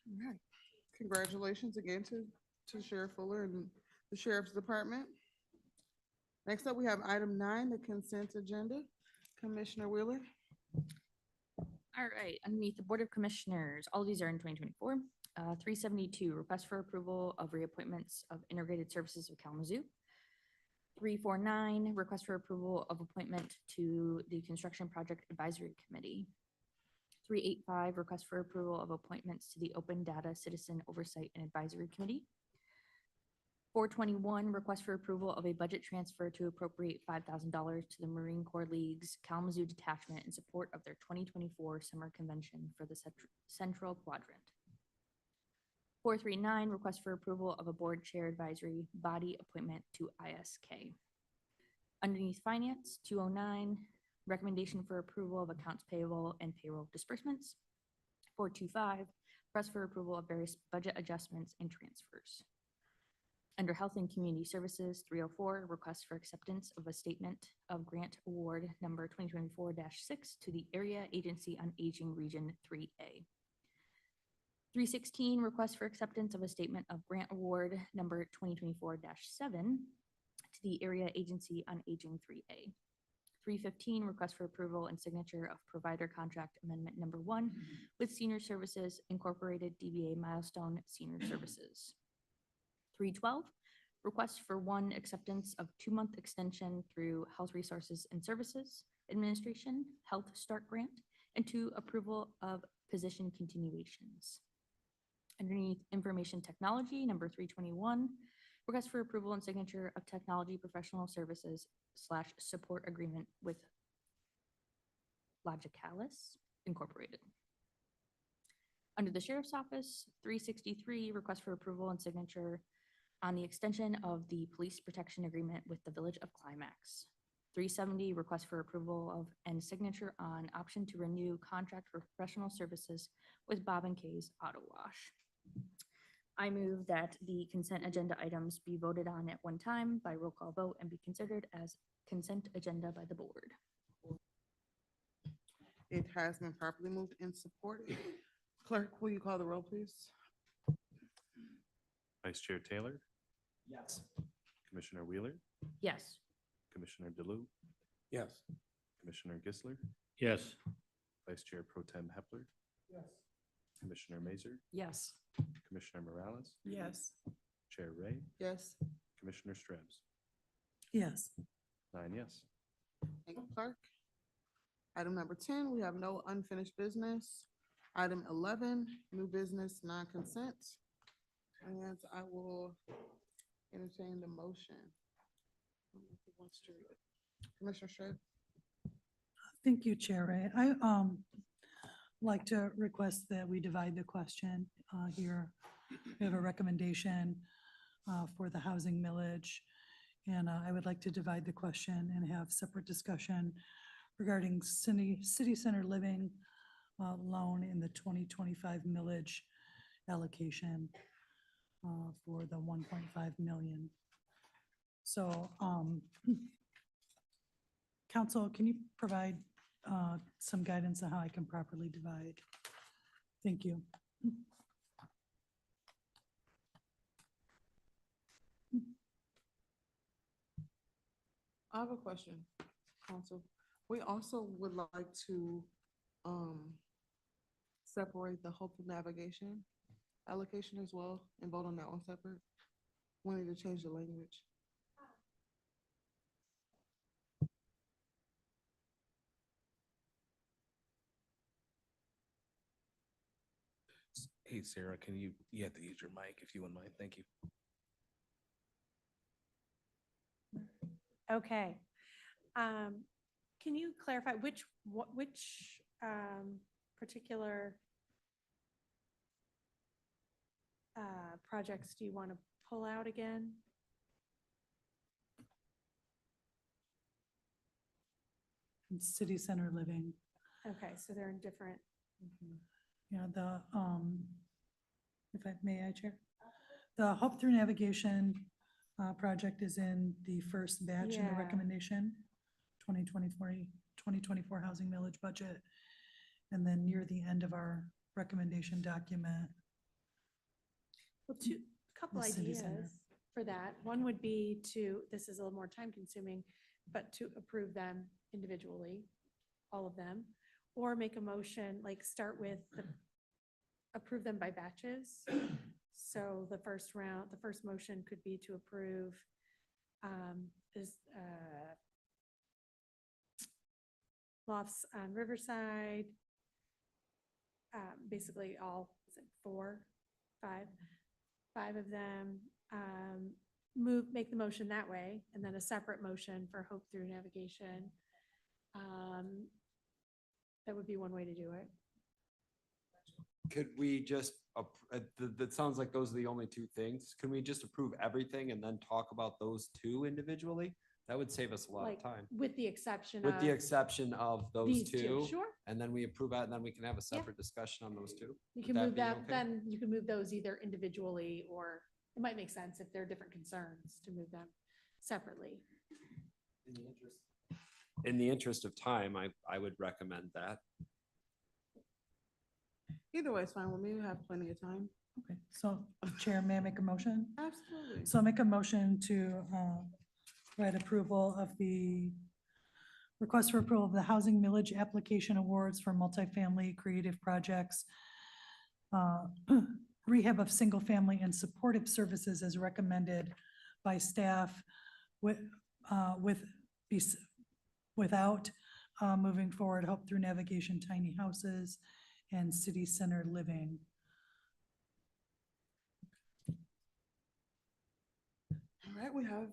Speaker 4: All right. Congratulations again to Sheriff Fuller and the Sheriff's Department. Next up, we have item 9, the consent agenda. Commissioner Wheeler.
Speaker 8: All right, underneath the Board of Commissioners, all these are in 2024. 372, request for approval of reappointments of Integrated Services of Kalamazoo. 349, request for approval of appointment to the Construction Project Advisory Committee. 385, request for approval of appointments to the Open Data Citizen Oversight and Advisory Committee. 421, request for approval of a budget transfer to appropriate $5,000 to the Marine Corps League's Kalamazoo Detachment in support of their 2024 Summer Convention for the Central Quadrant. 439, request for approval of a board chair advisory body appointment to ISK. Underneath Finance, 209, recommendation for approval of accounts payable and payroll disbursements. 425, request for approval of various budget adjustments and transfers. Under Health and Community Services, 304, request for acceptance of a statement of grant award number 2024-6 to the Area Agency on Aging Region 3A. 316, request for acceptance of a statement of grant award number 2024-7 to the Area Agency on Aging 3A. 315, request for approval and signature of provider contract amendment number 1 with Senior Services Incorporated DBA Milestone Senior Services. 312, request for one acceptance of 2-month extension through Health Resources and Services Administration Health Start Grant, and 2, approval of position continuations. Underneath Information Technology, number 321, request for approval and signature of technology professional services / support agreement with Logicalis Incorporated. Under the Sheriff's Office, 363, request for approval and signature on the extension of the police protection agreement with the Village of Climax. 370, request for approval of and signature on option to renew contract for professional services with Bob and Kay's Auto Wash. I move that the consent agenda items be voted on at one time by roll call vote and be considered as consent agenda by the board.
Speaker 4: It has been properly moved and supported. Clerk, will you call the roll, please?
Speaker 7: Vice Chair Taylor,
Speaker 5: Yes.
Speaker 7: Commissioner Wheeler,
Speaker 8: Yes.
Speaker 7: Commissioner DeLu,
Speaker 1: Yes.
Speaker 7: Commissioner Gisler,
Speaker 1: Yes.
Speaker 7: Vice Chair Pro Tem Hepler,
Speaker 4: Yes.
Speaker 7: Commissioner Mazer,
Speaker 9: Yes.
Speaker 7: Commissioner Morales,
Speaker 9: Yes.
Speaker 7: Chair Ray,
Speaker 4: Yes.
Speaker 7: Commissioner Strebs.
Speaker 11: Yes.
Speaker 7: 9 yes.
Speaker 4: Thank you, clerk. Item number 10, we have no unfinished business. Item 11, new business, non-consent. And I will entertain the motion. Who wants to read it? Commissioner Shred?
Speaker 11: Thank you, Chair Ray. I like to request that we divide the question here. We have a recommendation for the housing millage. And I would like to divide the question and have separate discussion regarding city center living loan in the 2025 millage allocation for the 1.5 million. So, council, can you provide some guidance on how I can properly divide? Thank you.
Speaker 4: I have a question, council. We also would like to separate the Hope of Navigation allocation as well and vote on that one separate. We need to change the language.
Speaker 17: Hey, Sarah, you have to use your mic if you wouldn't mind. Thank you.
Speaker 9: Okay. Can you clarify which particular projects do you want to pull out again?
Speaker 11: City center living.
Speaker 9: Okay, so they're in different.
Speaker 11: Yeah, if I may, Chair. The Hope Through Navigation project is in the first batch in the
Speaker 9: Yeah.
Speaker 11: recommendation, 2024 housing millage budget. And then near the end of our recommendation document.
Speaker 9: Well, couple
Speaker 11: The city
Speaker 9: ideas
Speaker 11: center.
Speaker 9: for that. One would be this is a little more time consuming, but to approve them individually, all of them, or make a motion, like start with approve them by batches. So the first motion could be to approve lofts on Riverside, basically all, is it 4, 5 of them, make the motion that way, and then a separate motion for Hope Through Navigation. That would be one way to do it.
Speaker 5: Could we just, that sounds like those are the only two things. Can we just approve everything and then talk about those two individually? That would save us a lot of
Speaker 9: Like,
Speaker 5: time.
Speaker 9: with the exception
Speaker 5: With the
Speaker 9: of
Speaker 5: exception of those
Speaker 9: these two,
Speaker 5: two.
Speaker 9: sure.
Speaker 5: And then we approve it, and then we can have a separate discussion on those two.
Speaker 9: You
Speaker 5: Would
Speaker 9: can move
Speaker 5: be
Speaker 9: that,
Speaker 5: okay?
Speaker 9: then you can move those either individually, or it might make sense if they're different concerns to move them separately.
Speaker 5: In the interest of time, I would recommend that.
Speaker 4: Either way, it's fine with me. We have plenty of time.
Speaker 11: Okay, so Chair, may I make a motion?
Speaker 4: Absolutely.
Speaker 11: So I'll make a motion to write approval of the request for approval of the housing millage application awards for multifamily creative projects, rehab of single family and supportive services as recommended by staff without moving forward, Hope Through Navigation Tiny Houses and City Center Living.
Speaker 4: All right, we have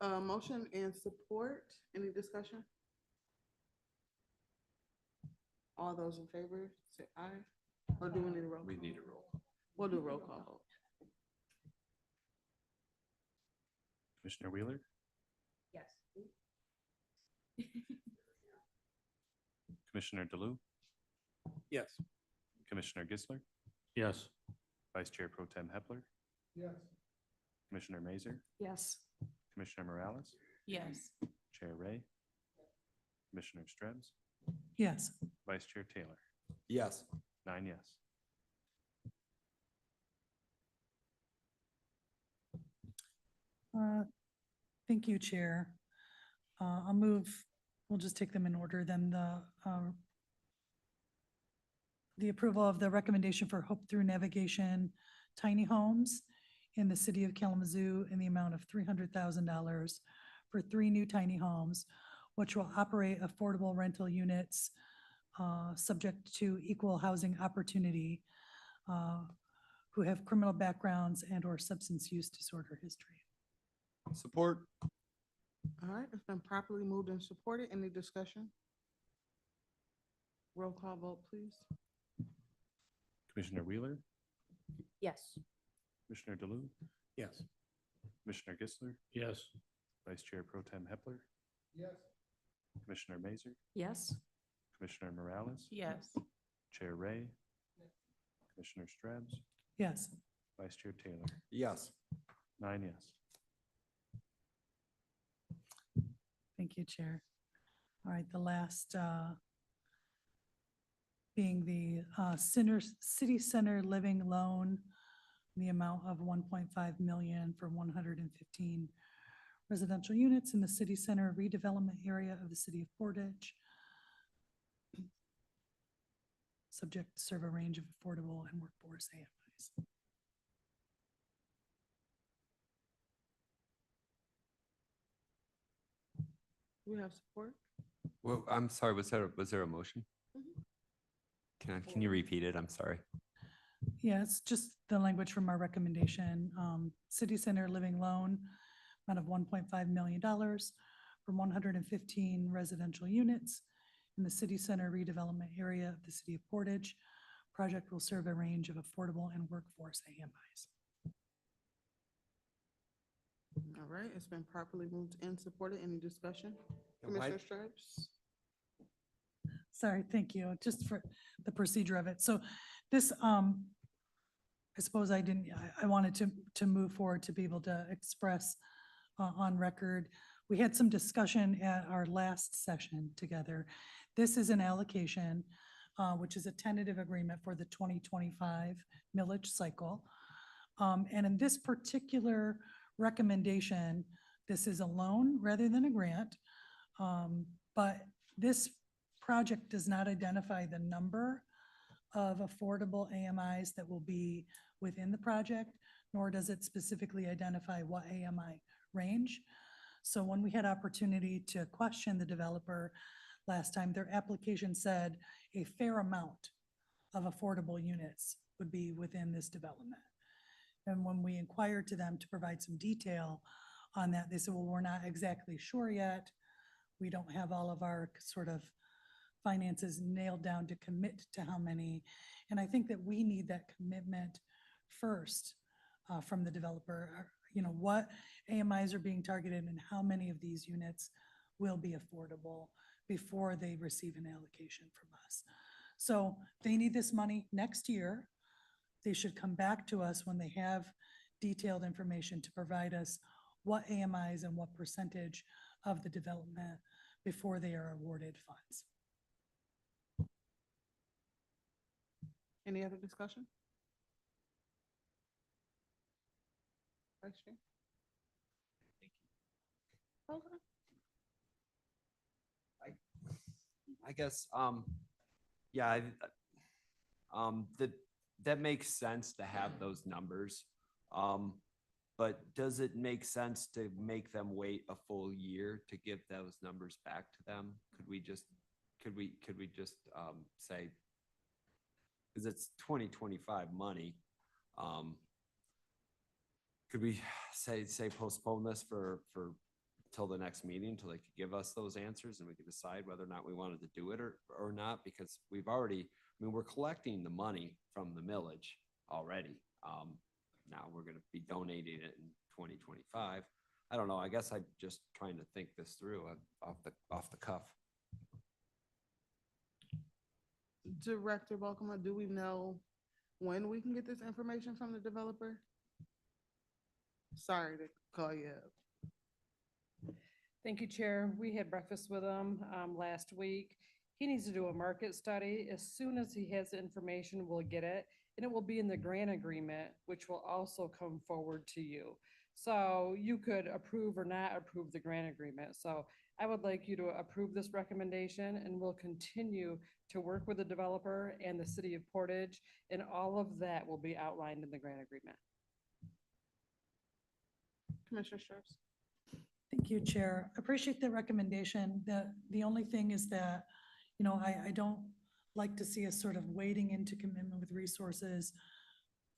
Speaker 4: a motion and support. Any discussion? All those in favor, say aye. Or do we need a roll?
Speaker 5: We need a roll.
Speaker 4: We'll do a roll call vote.
Speaker 7: Commissioner Wheeler,
Speaker 8: Yes.
Speaker 7: Commissioner DeLu,
Speaker 17: Yes.
Speaker 7: Commissioner Gisler,
Speaker 1: Yes.
Speaker 7: Vice Chair Pro Tem Hepler,
Speaker 12: Yes.
Speaker 7: Commissioner Mazer,
Speaker 8: Yes.
Speaker 7: Commissioner Morales,
Speaker 9: Yes.
Speaker 7: Chair Ray, Commissioner Strebs,
Speaker 11: Yes.
Speaker 7: Vice Chair Taylor,
Speaker 5: Yes.
Speaker 7: 9 yes.
Speaker 11: Thank you, Chair. I'll move, we'll just take them in order, then the approval of the recommendation for Hope Through Navigation tiny homes in the city of Kalamazoo in the amount of $300,000 for 3 new tiny homes, which will operate affordable rental units subject to equal housing opportunity, who have criminal backgrounds and or substance use disorder history.
Speaker 5: Support.
Speaker 4: All right, it's been properly moved and supported. Any discussion? Roll call vote, please.
Speaker 7: Commissioner Wheeler,
Speaker 8: Yes.
Speaker 7: Commissioner DeLu,
Speaker 17: Yes.
Speaker 7: Commissioner Gisler,
Speaker 1: Yes.
Speaker 7: Vice Chair Pro Tem Hepler,
Speaker 12: Yes.
Speaker 7: Commissioner Mazer,
Speaker 8: Yes.
Speaker 7: Commissioner Morales,
Speaker 9: Yes.
Speaker 7: Chair Ray, Commissioner Strebs,
Speaker 11: Yes.
Speaker 7: Vice Chair Taylor,
Speaker 5: Yes.
Speaker 7: 9 yes.
Speaker 11: Thank you, Chair. All right, the last being the City Center Living Loan, the amount of 1.5 million for 115 residential units in the city center redevelopment area of the city of Portage. Subject to serve a range of affordable and workforce AMIs.
Speaker 4: Do we have support?
Speaker 5: Well, I'm sorry, was there a motion? Can you repeat it? I'm sorry.
Speaker 11: Yeah, it's just the language from our recommendation. City Center Living Loan, amount of $1.5 million for 115 residential units in the city center redevelopment area of the city of Portage. Project will serve a range of affordable and workforce AMIs.
Speaker 4: All right, it's been properly moved and supported. Any discussion?
Speaker 5: And why-
Speaker 4: Commissioner Stripes?
Speaker 11: Sorry, thank you, just for the procedure of it. So this, I suppose I wanted to move forward to be able to express on record. We had some discussion at our last session together. This is an allocation, which is a tentative agreement for the 2025 millage cycle. And in this particular recommendation, this is a loan rather than a grant. But this project does not identify the number of affordable AMIs that will be within the project, nor does it specifically identify what AMI range. So when we had opportunity to question the developer last time, their application said a fair amount of affordable units would be within this development. And when we inquired to them to provide some detail on that, they said, well, we're not exactly sure yet. We don't have all of our sort of finances nailed down to commit to how many. And I think that we need that commitment first from the developer. You know, what AMIs are being targeted and how many of these units will be affordable before they receive an allocation from us. So they need this money next year. They should come back to us when they have detailed information to provide us what AMIs and what percentage of the development before they are awarded funds.
Speaker 4: Any other discussion? Vice Chair? Okay.
Speaker 5: I guess, yeah, that makes sense to have those numbers. But does it make sense to make them wait a full year to give those numbers back to them? Could we just say, because it's 2025 money, could we say postpone this for till the next meeting, till they could give us those answers and we could decide whether or not we wanted to do it or not? Because we've already, I mean, we're collecting the money from the millage already. Now we're gonna be donating it in 2025. I don't know, I guess I'm just trying to think this through off the cuff.
Speaker 4: Director Balkema, do we know when we can get this information from the developer? Sorry to call you up.
Speaker 6: Thank you, Chair. We had breakfast with him last week. He needs to do a market study. As soon as he has the information, we'll get it. And it will be in the grant agreement, which will also come forward to you. So you could approve or not approve the grant agreement. So I would like you to approve this recommendation, and we'll continue to work with the developer and the city of Portage, and all of that will be outlined in the grant agreement.
Speaker 4: Commissioner Sharps?
Speaker 11: Thank you, Chair. Appreciate the recommendation. The only thing is that, you know, I don't like to see us sort of wading into commitment with resources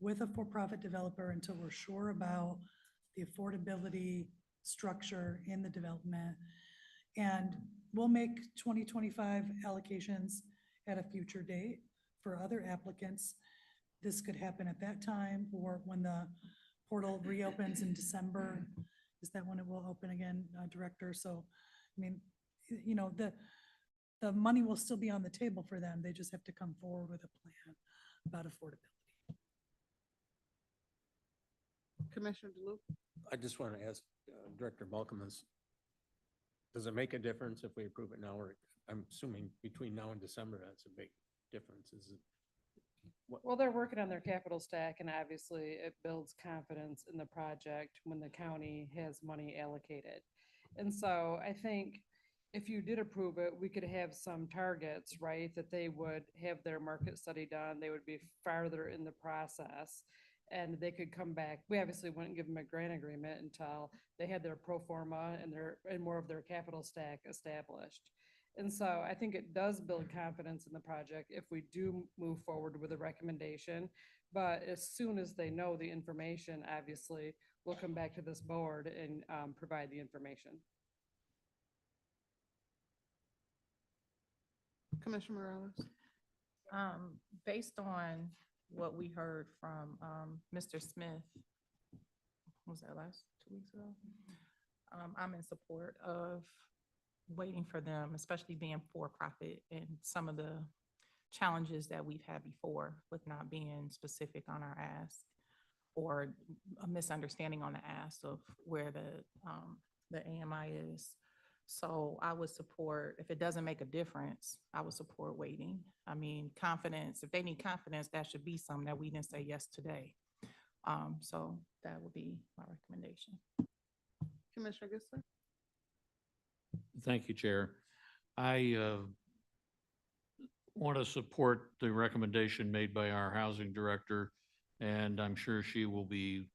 Speaker 11: with a for-profit developer until we're sure about the affordability structure in the development. And we'll make 2025 allocations at a future date for other applicants. This could happen at that time or when the portal reopens in December. Is that when it will open again, Director? So, I mean, you know, the money will still be on the table for them. They just have to come forward with a plan about affordability.
Speaker 4: Commissioner DeLuke?
Speaker 17: I just want to ask Director Balkumas, does it make a difference if we approve it now, or I'm assuming between now and December, that's a big difference, is it?
Speaker 6: Well, they're working on their capital stack, and obviously it builds confidence in the project when the county has money allocated. And so I think if you did approve it, we could have some targets, right? That they would have their market study done, they would be farther in the process, and they could come back. We obviously wouldn't give them a grant agreement until they had their pro forma and more of their capital stack established. And so I think it does build confidence in the project if we do move forward with a recommendation. But as soon as they know the information, obviously, we'll come back to this board and provide the information.
Speaker 4: Commissioner Morales?
Speaker 18: Based on what we heard from Mr. Smith, what was that, last 2 weeks ago? I'm in support of waiting for them, especially being for-profit, and some of the challenges that we've had before with not being specific on our ask, or a misunderstanding on the ask of where the AMI is. So I would support, if it doesn't make a difference, I would support waiting. I mean, confidence, if they need confidence, that should be something that we didn't say yes today. So that would be my recommendation.
Speaker 4: Commissioner Gisler?
Speaker 19: Thank you, Chair. I want to support the recommendation made by our housing director, and I'm sure she will be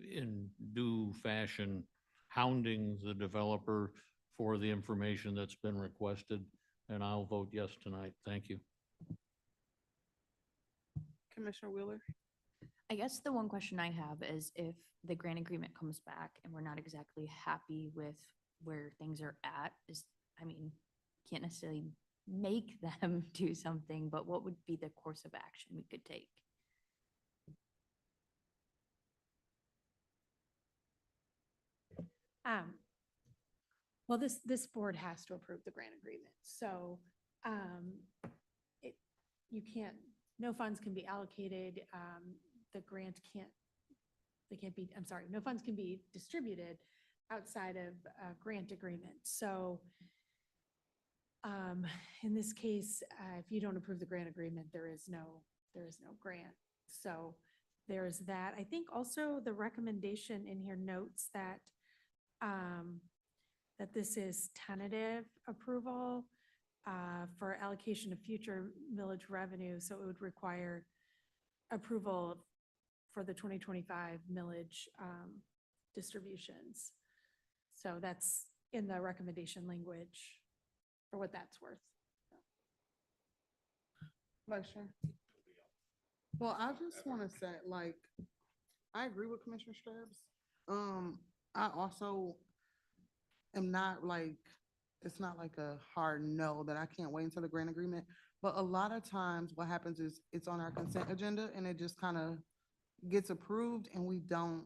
Speaker 19: in due fashion hounding the developer for the information that's been requested, and I'll vote yes tonight. Thank you.
Speaker 4: Commissioner Wheeler?
Speaker 8: I guess the one question I have is if the grant agreement comes back and we're not exactly happy with where things are at, I mean, can't necessarily make them do something, but what would be the course of action we could take?
Speaker 9: Well, this board has to approve the grant agreement. So you can't, no funds can be allocated. The grant no funds can be distributed outside of a grant agreement. So in this case, if you don't approve the grant agreement, there is no grant. So there's that. I think also the recommendation in here notes that that this is tentative approval for allocation of future millage revenue. So it would require approval for the 2025 millage distributions. So that's in the recommendation language for what that's worth.
Speaker 4: Vice Chair. Well, I just want to say, like, I agree with Commissioner Stubbs. I also am not like, it's not like a hard no that I can't wait until the grant agreement. But a lot of times what happens is it's on our consent agenda and it just kind of gets approved and we don't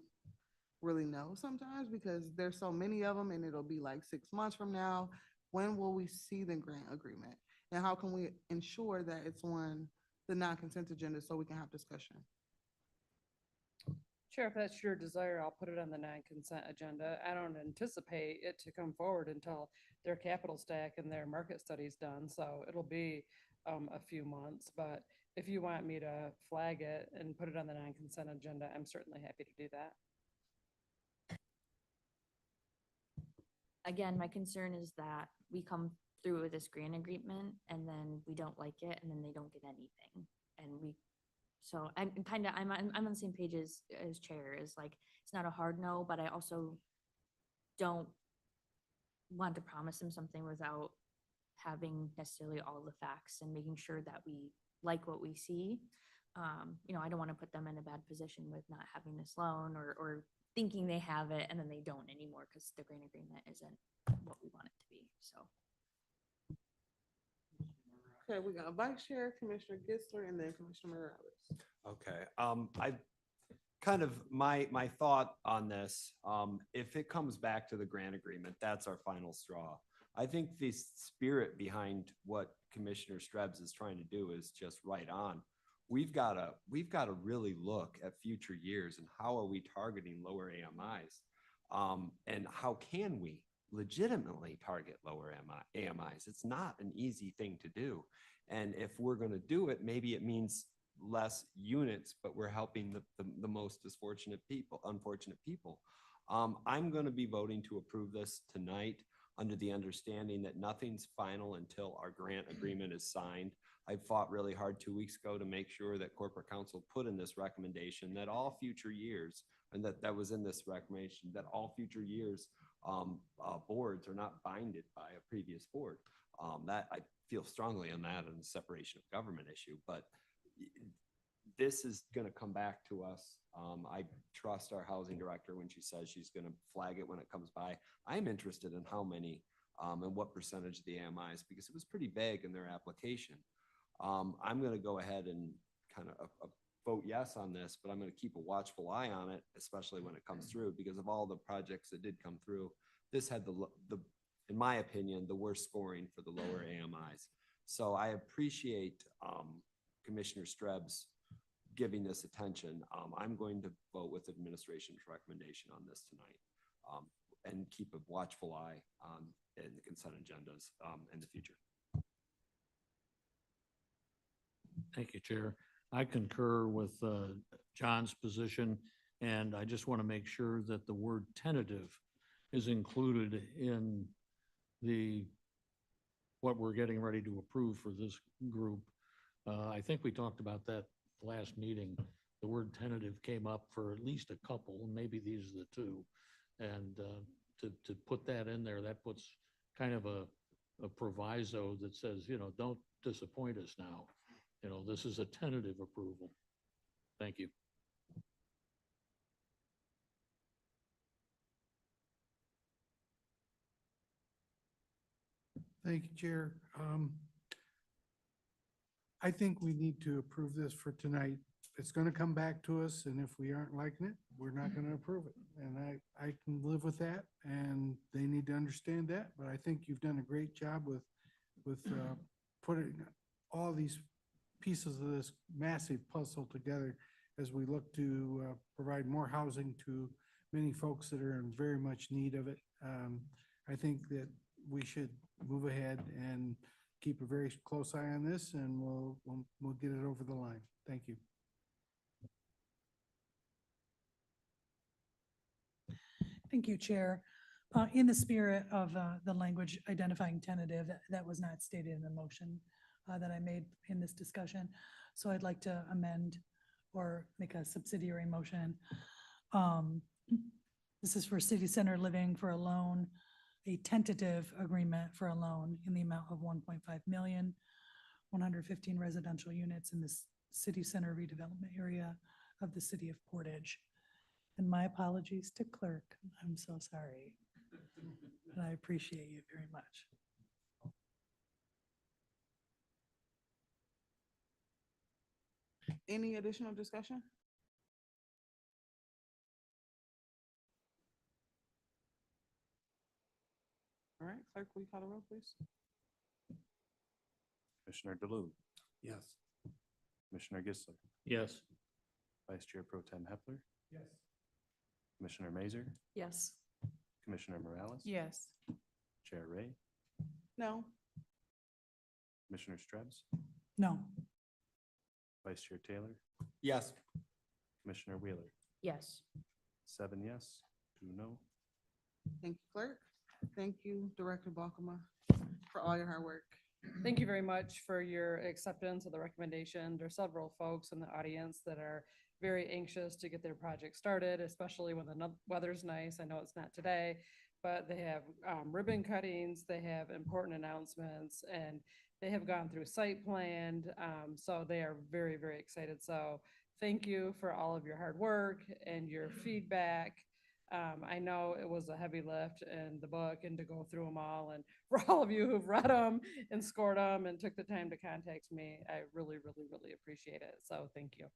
Speaker 4: really know sometimes because there's so many of them and it'll be like 6 months from now. When will we see the grant agreement? And how can we ensure that it's on the non-consent agenda so we can have discussion?
Speaker 6: Chair, if that's your desire, I'll put it on the non-consent agenda. I don't anticipate it to come forward until their capital stack and their market study's done, so it'll be a few months. But if you want me to flag it and put it on the non-consent agenda, I'm certainly happy to do that.
Speaker 8: Again, my concern is that we come through with this grant agreement and then we don't like it and then they don't get anything. And so I'm on the same page as chair, is like, it's not a hard no, but I also don't want to promise them something without having necessarily all the facts and making sure that we like what we see. I don't want to put them in a bad position with not having this loan or thinking they have it and then they don't anymore because the grant agreement isn't what we want it to be, so.
Speaker 4: Okay, we got Vice Chair, Commissioner Gisler, and then Commissioner Morales.
Speaker 5: Okay, I kind of, my thought on this, if it comes back to the grant agreement, that's our final straw. I think the spirit behind what Commissioner Stubbs is trying to do is just right on. We've got to really look at future years and how are we targeting lower AMIs? And how can we legitimately target lower AMIs? It's not an easy thing to do. And if we're going to do it, maybe it means less units, but we're helping the most unfortunate people. I'm going to be voting to approve this tonight under the understanding that nothing's final until our grant agreement is signed. I fought really hard 2 weeks ago to make sure that corporate counsel put in this recommendation that all future years, and that was in this recommendation, that all future years boards are not binded by a previous board. That I feel strongly on that and the separation of government issue, but this is going to come back to us. I trust our housing director when she says she's going to flag it when it comes by. I'm interested in how many and what percentage of the AMIs, because it was pretty vague in their application. I'm going to go ahead and kind of vote yes on this, but I'm going to keep a watchful eye on it, especially when it comes through, because of all the projects that did come through. This had in my opinion, the worst scoring for the lower AMIs. So I appreciate Commissioner Stubbs giving this attention. I'm going to vote with administration's recommendation on this tonight and keep a watchful eye on in the consent agendas in the future.
Speaker 19: Thank you, Chair. I concur with John's position, and I just want to make sure that the word tentative is included in what we're getting ready to approve for this group. I think we talked about that last meeting. The word tentative came up for at least a couple, maybe these are the two. And to put that in there, that puts kind of a proviso that says, don't disappoint us now. This is a tentative approval. Thank you.
Speaker 12: Thank you, Chair. I think we need to approve this for tonight. It's going to come back to us, and if we aren't liking it, we're not going to approve it. And I can live with that, and they need to understand that. But I think you've done a great job with putting all these pieces of this massive puzzle together as we look to provide more housing to many folks that are in very much need of it. I think that we should move ahead and keep a very close eye on this, and we'll get it over the line. Thank you.
Speaker 11: Thank you, Chair. In the spirit of the language identifying tentative, that was not stated in the motion that I made in this discussion. So I'd like to amend or make a subsidiary motion. This is for City Center Living for a loan, a tentative agreement for a loan in the amount of 1.5 million, 115 residential units in this city center redevelopment area of the city of Portage. And my apologies to clerk. I'm so sorry. And I appreciate you very much.
Speaker 4: Any additional discussion? All right, clerk, will you call the roll, please?
Speaker 7: Commissioner DeLude,
Speaker 5: Yes.
Speaker 7: Commissioner Gisler,
Speaker 19: Yes.
Speaker 7: Vice Chair Pro Tem Hepler,
Speaker 12: Yes.
Speaker 7: Commissioner Mazer,
Speaker 18: Yes.
Speaker 7: Commissioner Morales.
Speaker 18: Yes.
Speaker 7: Chair Ray,
Speaker 4: No.
Speaker 7: Commissioner Strebs,
Speaker 11: No.
Speaker 7: Vice Chair Taylor,
Speaker 5: Yes.
Speaker 7: Commissioner Wheeler.
Speaker 8: Yes.
Speaker 7: 7 yes, 2 no.
Speaker 4: Thank you, clerk. Thank you, Director Balkema, for all your hard work.
Speaker 6: Thank you very much for your acceptance of the recommendation. There are several folks in the audience that are very anxious to get their project started, especially when the weather's nice. I know it's not today, but they have ribbon cuttings, they have important announcements, and they have gone through site plan. So they are very, very excited. So thank you for all of your hard work and your feedback. I know it was a heavy lift in the book and to go through them all, and for all of you who've read them and scored them and took the time to contact me, I really, really, really appreciate it. So thank you.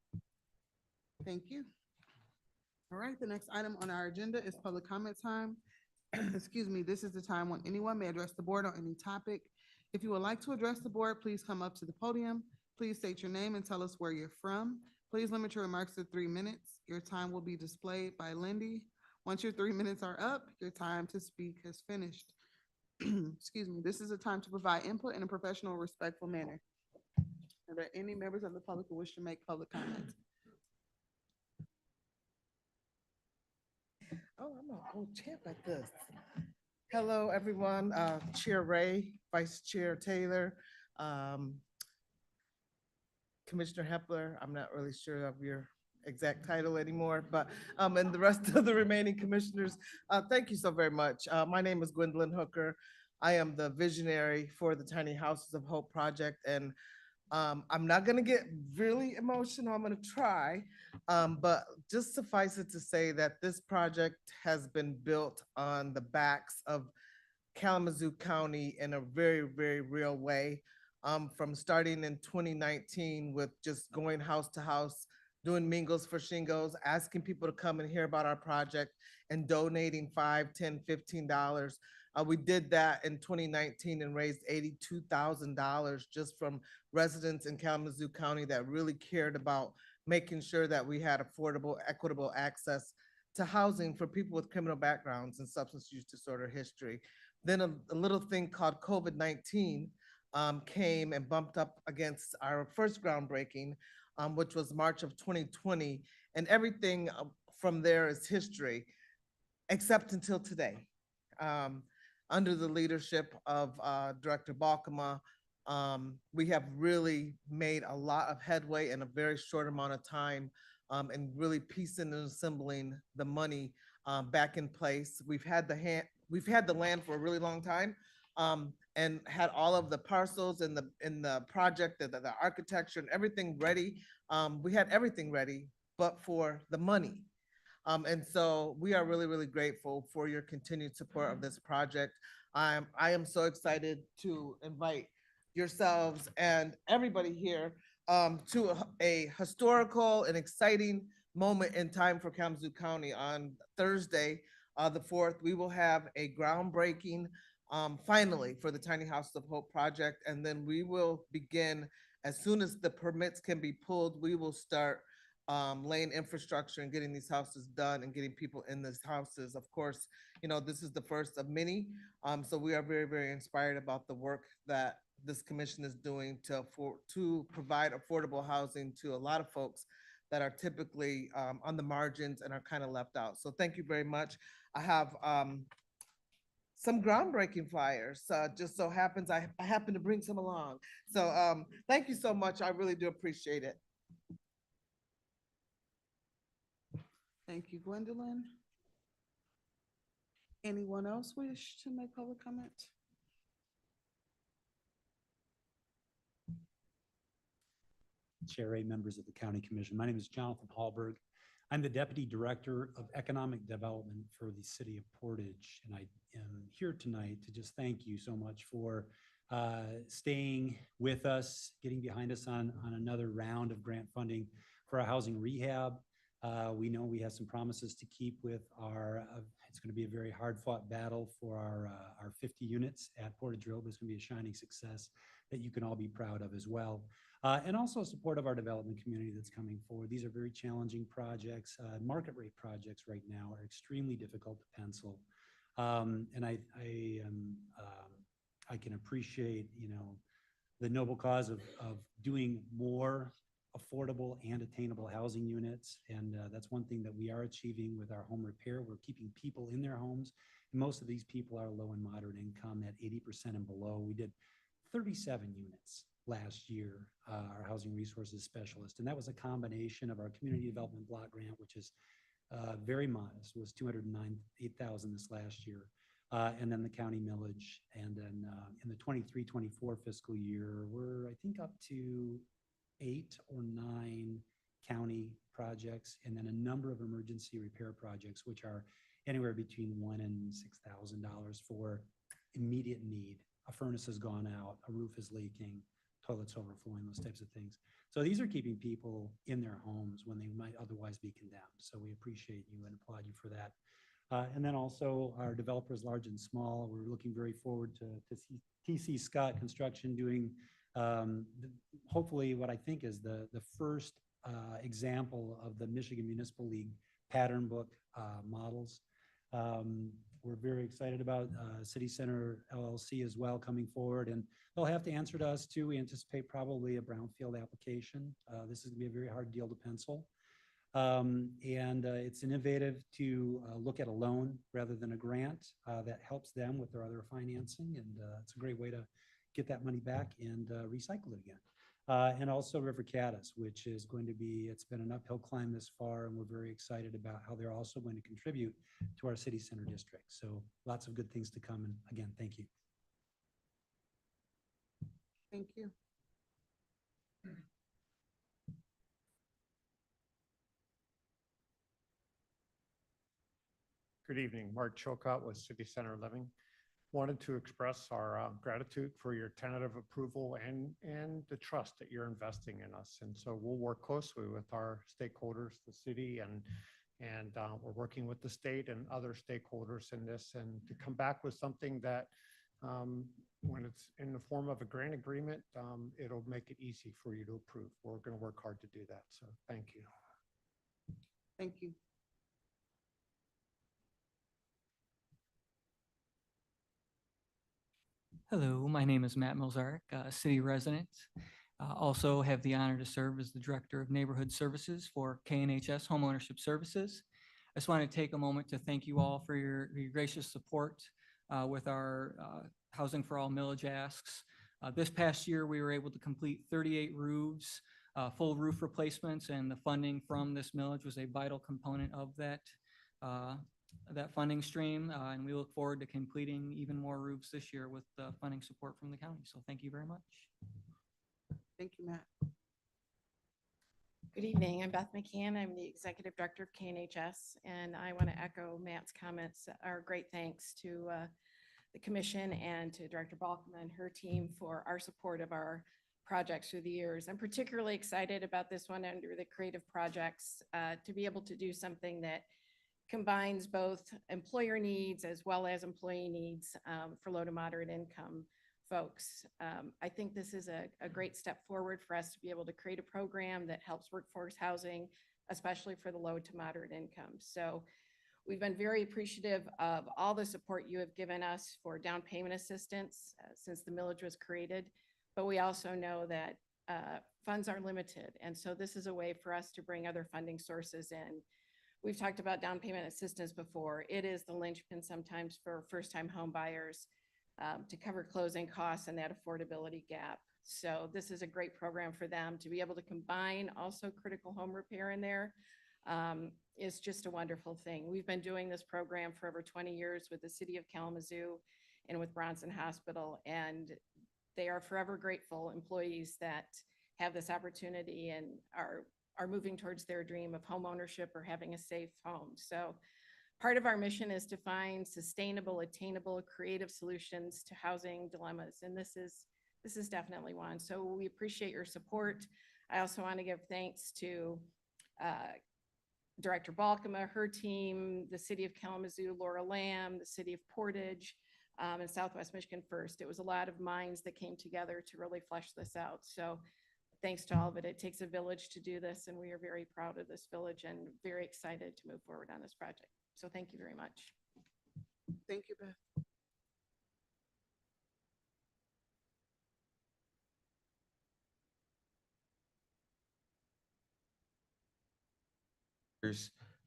Speaker 4: Thank you. All right, the next item on our agenda is public comment time. Excuse me, this is the time when anyone may address the board on any topic. If you would like to address the board, please come up to the podium. Please state your name and tell us where you're from. Please limit your remarks to 3 minutes. Your time will be displayed by Lindy. Once your 3 minutes are up, your time to speak has finished. Excuse me, this is a time to provide input in a professional, respectful manner. Are there any members of the public who wish to make public comments?
Speaker 20: Oh, I'm an old champ at this. Hello, everyone. Chair Ray, Vice Chair Taylor, Commissioner Hepler. I'm not really sure of your exact title anymore, but and the rest of the remaining commissioners, thank you so very much. My name is Gwendolyn Hooker. I am the visionary for the Tiny Houses of Hope project, and I'm not gonna get really emotional. I'm gonna try, but just suffice it to say that this project has been built on the backs of Kalamazoo County in a very, very real way. From starting in 2019 with just going house to house, doing mingles for shingles, asking people to come and hear about our project and donating $5, $10, $15. We did that in 2019 and raised $82,000 just from residents in Kalamazoo County that really cared about making sure that we had affordable, equitable access to housing for people with criminal backgrounds and substance use disorder history. Then a little thing called COVID-19 came and bumped up against our first groundbreaking, which was March of 2020. And everything from there is history, except until today. Under the leadership of Director Balkema, we have really made a lot of headway in a very short amount of time, and really piecing and assembling the money back in place. We've had the land for a really long time, and had all of the parcels in the project, the architecture and everything ready. We had everything ready, but for the money. And so we are really, really grateful for your continued support of this project. I am so excited to invite yourselves and everybody here to a historical and exciting moment in time for Kalamazoo County. On Thursday, the 4th, we will have a groundbreaking finally for the Tiny Houses of Hope project. And then we will begin, as soon as the permits can be pulled, we will start laying infrastructure and getting these houses done and getting people in these houses. Of course, you know, this is the first of many. So we are very, very inspired about the work that this commission is doing to provide affordable housing to a lot of folks that are typically on the margins and are kind of left out. So thank you very much. I have some groundbreaking flyers. Just so happens I happen to bring some along. So thank you so much. I really do appreciate it.
Speaker 4: Thank you, Gwendolyn. Anyone else wish to make public comment?
Speaker 21: Chair Ray, members of the County Commission. My name is Jonathan Hallberg. I'm the Deputy Director of Economic Development for the City of Portage, and I am here tonight to just thank you so much for staying with us, getting behind us on another round of grant funding for our housing rehab. We know we have some promises to keep with our, it's going to be a very hard-fought battle for our 50 units at Portage Road. It's going to be a shining success that you can all be proud of as well. And also support of our development community that's coming forward. These are very challenging projects. Market rate projects right now are extremely difficult to pencil. And I can appreciate, the noble cause of doing more affordable and attainable housing units. And that's one thing that we are achieving with our home repair. We're keeping people in their homes. Most of these people are low and moderate income at 80% and below. We did 37 units last year, our housing resources specialist. And that was a combination of our community development block grant, which is very modest, was $208,000 this last year. And then the county millage. And then in the 23-24 fiscal year, we're, I think, up to 8 or 9 county projects, and then a number of emergency repair projects, which are anywhere between $1,000 and $6,000 for immediate need. A furnace has gone out, a roof is leaking, toilets overflowing, those types of things. So these are keeping people in their homes when they might otherwise be condemned. So we appreciate you and applaud you for that. And then also our developers, large and small, we're looking very forward to TC Scott Construction doing hopefully what I think is the first example of the Michigan Municipal League pattern book models. We're very excited about City Center LLC as well coming forward, and they'll have to answer to us too. We anticipate probably a brownfield application. This is gonna be a very hard deal to pencil. It's innovative to look at a loan rather than a grant that helps them with their other financing, and it's a great way to get that money back and recycle it again. And also River Caddis, which is going to be, it's been an uphill climb this far, and we're very excited about how they're also going to contribute to our city center district. So lots of good things to come. And again, thank you.
Speaker 4: Thank you.
Speaker 22: Good evening, Mark Chilcott with City Center Living. Wanted to express our gratitude for your tentative approval and the trust that you're investing in us. And so we'll work closely with our stakeholders, the city, and we're working with the state and other stakeholders in this, and to come back with something that when it's in the form of a grant agreement, it'll make it easy for you to approve. We're going to work hard to do that. So thank you.
Speaker 4: Thank you.
Speaker 23: Hello, my name is Matt Milzarek, city resident. Also have the honor to serve as the Director of Neighborhood Services for KNHS Homeownership Services. I just want to take a moment to thank you all for your gracious support with our Housing for All millage asks. This past year, we were able to complete 38 roofs, full roof replacements, and the funding from this millage was a vital component of that funding stream, and we look forward to completing even more roofs this year with funding support from the county. So thank you very much.
Speaker 4: Thank you, Matt.
Speaker 24: Good evening. I'm Beth McCann. I'm the Executive Director of KNHS, and I want to echo Matt's comments. Our great thanks to the Commission and to Director Balkman and her team for our support of our projects through the years. I'm particularly excited about this one under the creative projects to be able to do something that combines both employer needs as well as employee needs for low to moderate income folks. I think this is a great step forward for us to be able to create a program that helps workforce housing, especially for the low to moderate income. So we've been very appreciative of all the support you have given us for down payment assistance since the millage was created, but we also know that funds are limited. And so this is a way for us to bring other funding sources in. We've talked about down payment assistance before. It is the linchpin sometimes for first-time home buyers to cover closing costs and that affordability gap. So this is a great program for them to be able to combine also critical home repair in there, is just a wonderful thing. We've been doing this program for over 20 years with the city of Kalamazoo and with Bronson Hospital, and they are forever grateful employees that have this opportunity and are moving towards their dream of homeownership or having a safe home. So part of our mission is to find sustainable, attainable, creative solutions to housing dilemmas, and this is definitely one. So we appreciate your support. I also want to give thanks to Director Balkema, her team, the city of Kalamazoo, Laura Lamb, the city of Portage, and Southwest Michigan First. It was a lot of minds that came together to really flesh this out. So thanks to all of it. It takes a village to do this, and we are very proud of this village and very excited to move forward on this project. So thank you very much.
Speaker 4: Thank you, Beth.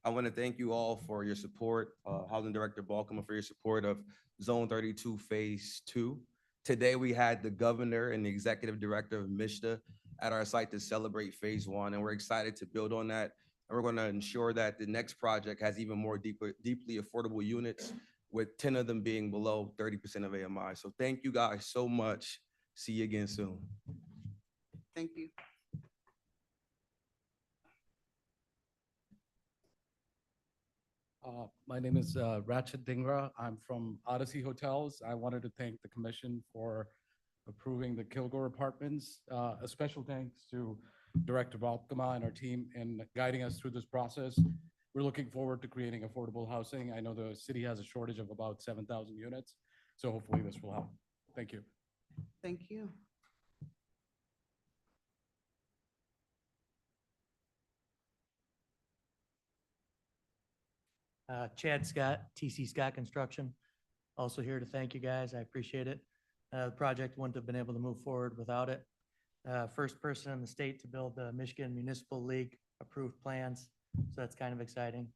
Speaker 2: I want to thank you all for your support, Housing Director Balkema for your support of Zone 32 Phase 2. Today, we had the governor and the executive director of MISTA at our site to celebrate Phase 1, and we're excited to build on that. And we're going to ensure that the next project has even more deeply affordable units, with 10 of them being below 30% of AMI. So thank you guys so much. See you again soon.
Speaker 4: Thank you.
Speaker 3: My name is Ratchet Dingra. I'm from Odyssey Hotels. I wanted to thank the commission for approving the Kilgore Apartments. A special thanks to Director Balkema and our team in guiding us through this process. We're looking forward to creating affordable housing. I know the city has a shortage of about 7,000 units, so hopefully this will help. Thank you.
Speaker 4: Thank you.
Speaker 10: Chad Scott, TC Scott Construction. Also here to thank you guys. I appreciate it. The project wouldn't have been able to move forward without it. First person in the state to build the Michigan Municipal League approved plans. So that's kind of exciting.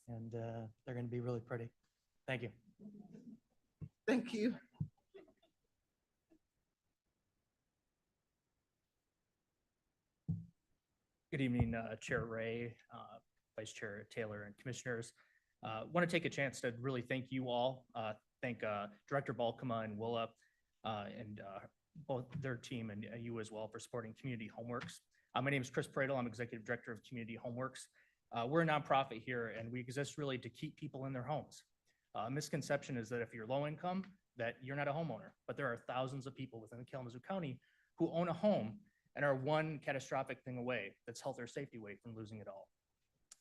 Speaker 10: And they're going to be really pretty. Thank you.
Speaker 4: Thank you.
Speaker 13: Good evening, Chair Ray, Vice Chair Taylor, and Commissioners. Want to take a chance to really thank you all. Thank Director Balkema and Willa and both their team and you as well for supporting Community Homeworks. My name is Chris Pradle. I'm Executive Director of Community Homeworks. We're a nonprofit here, and we exist really to keep people in their homes. A misconception is that if you're low income, that you're not a homeowner, but there are thousands of people within Kalamazoo County who own a home and are one catastrophic thing away, that's health or safety away, from losing it all.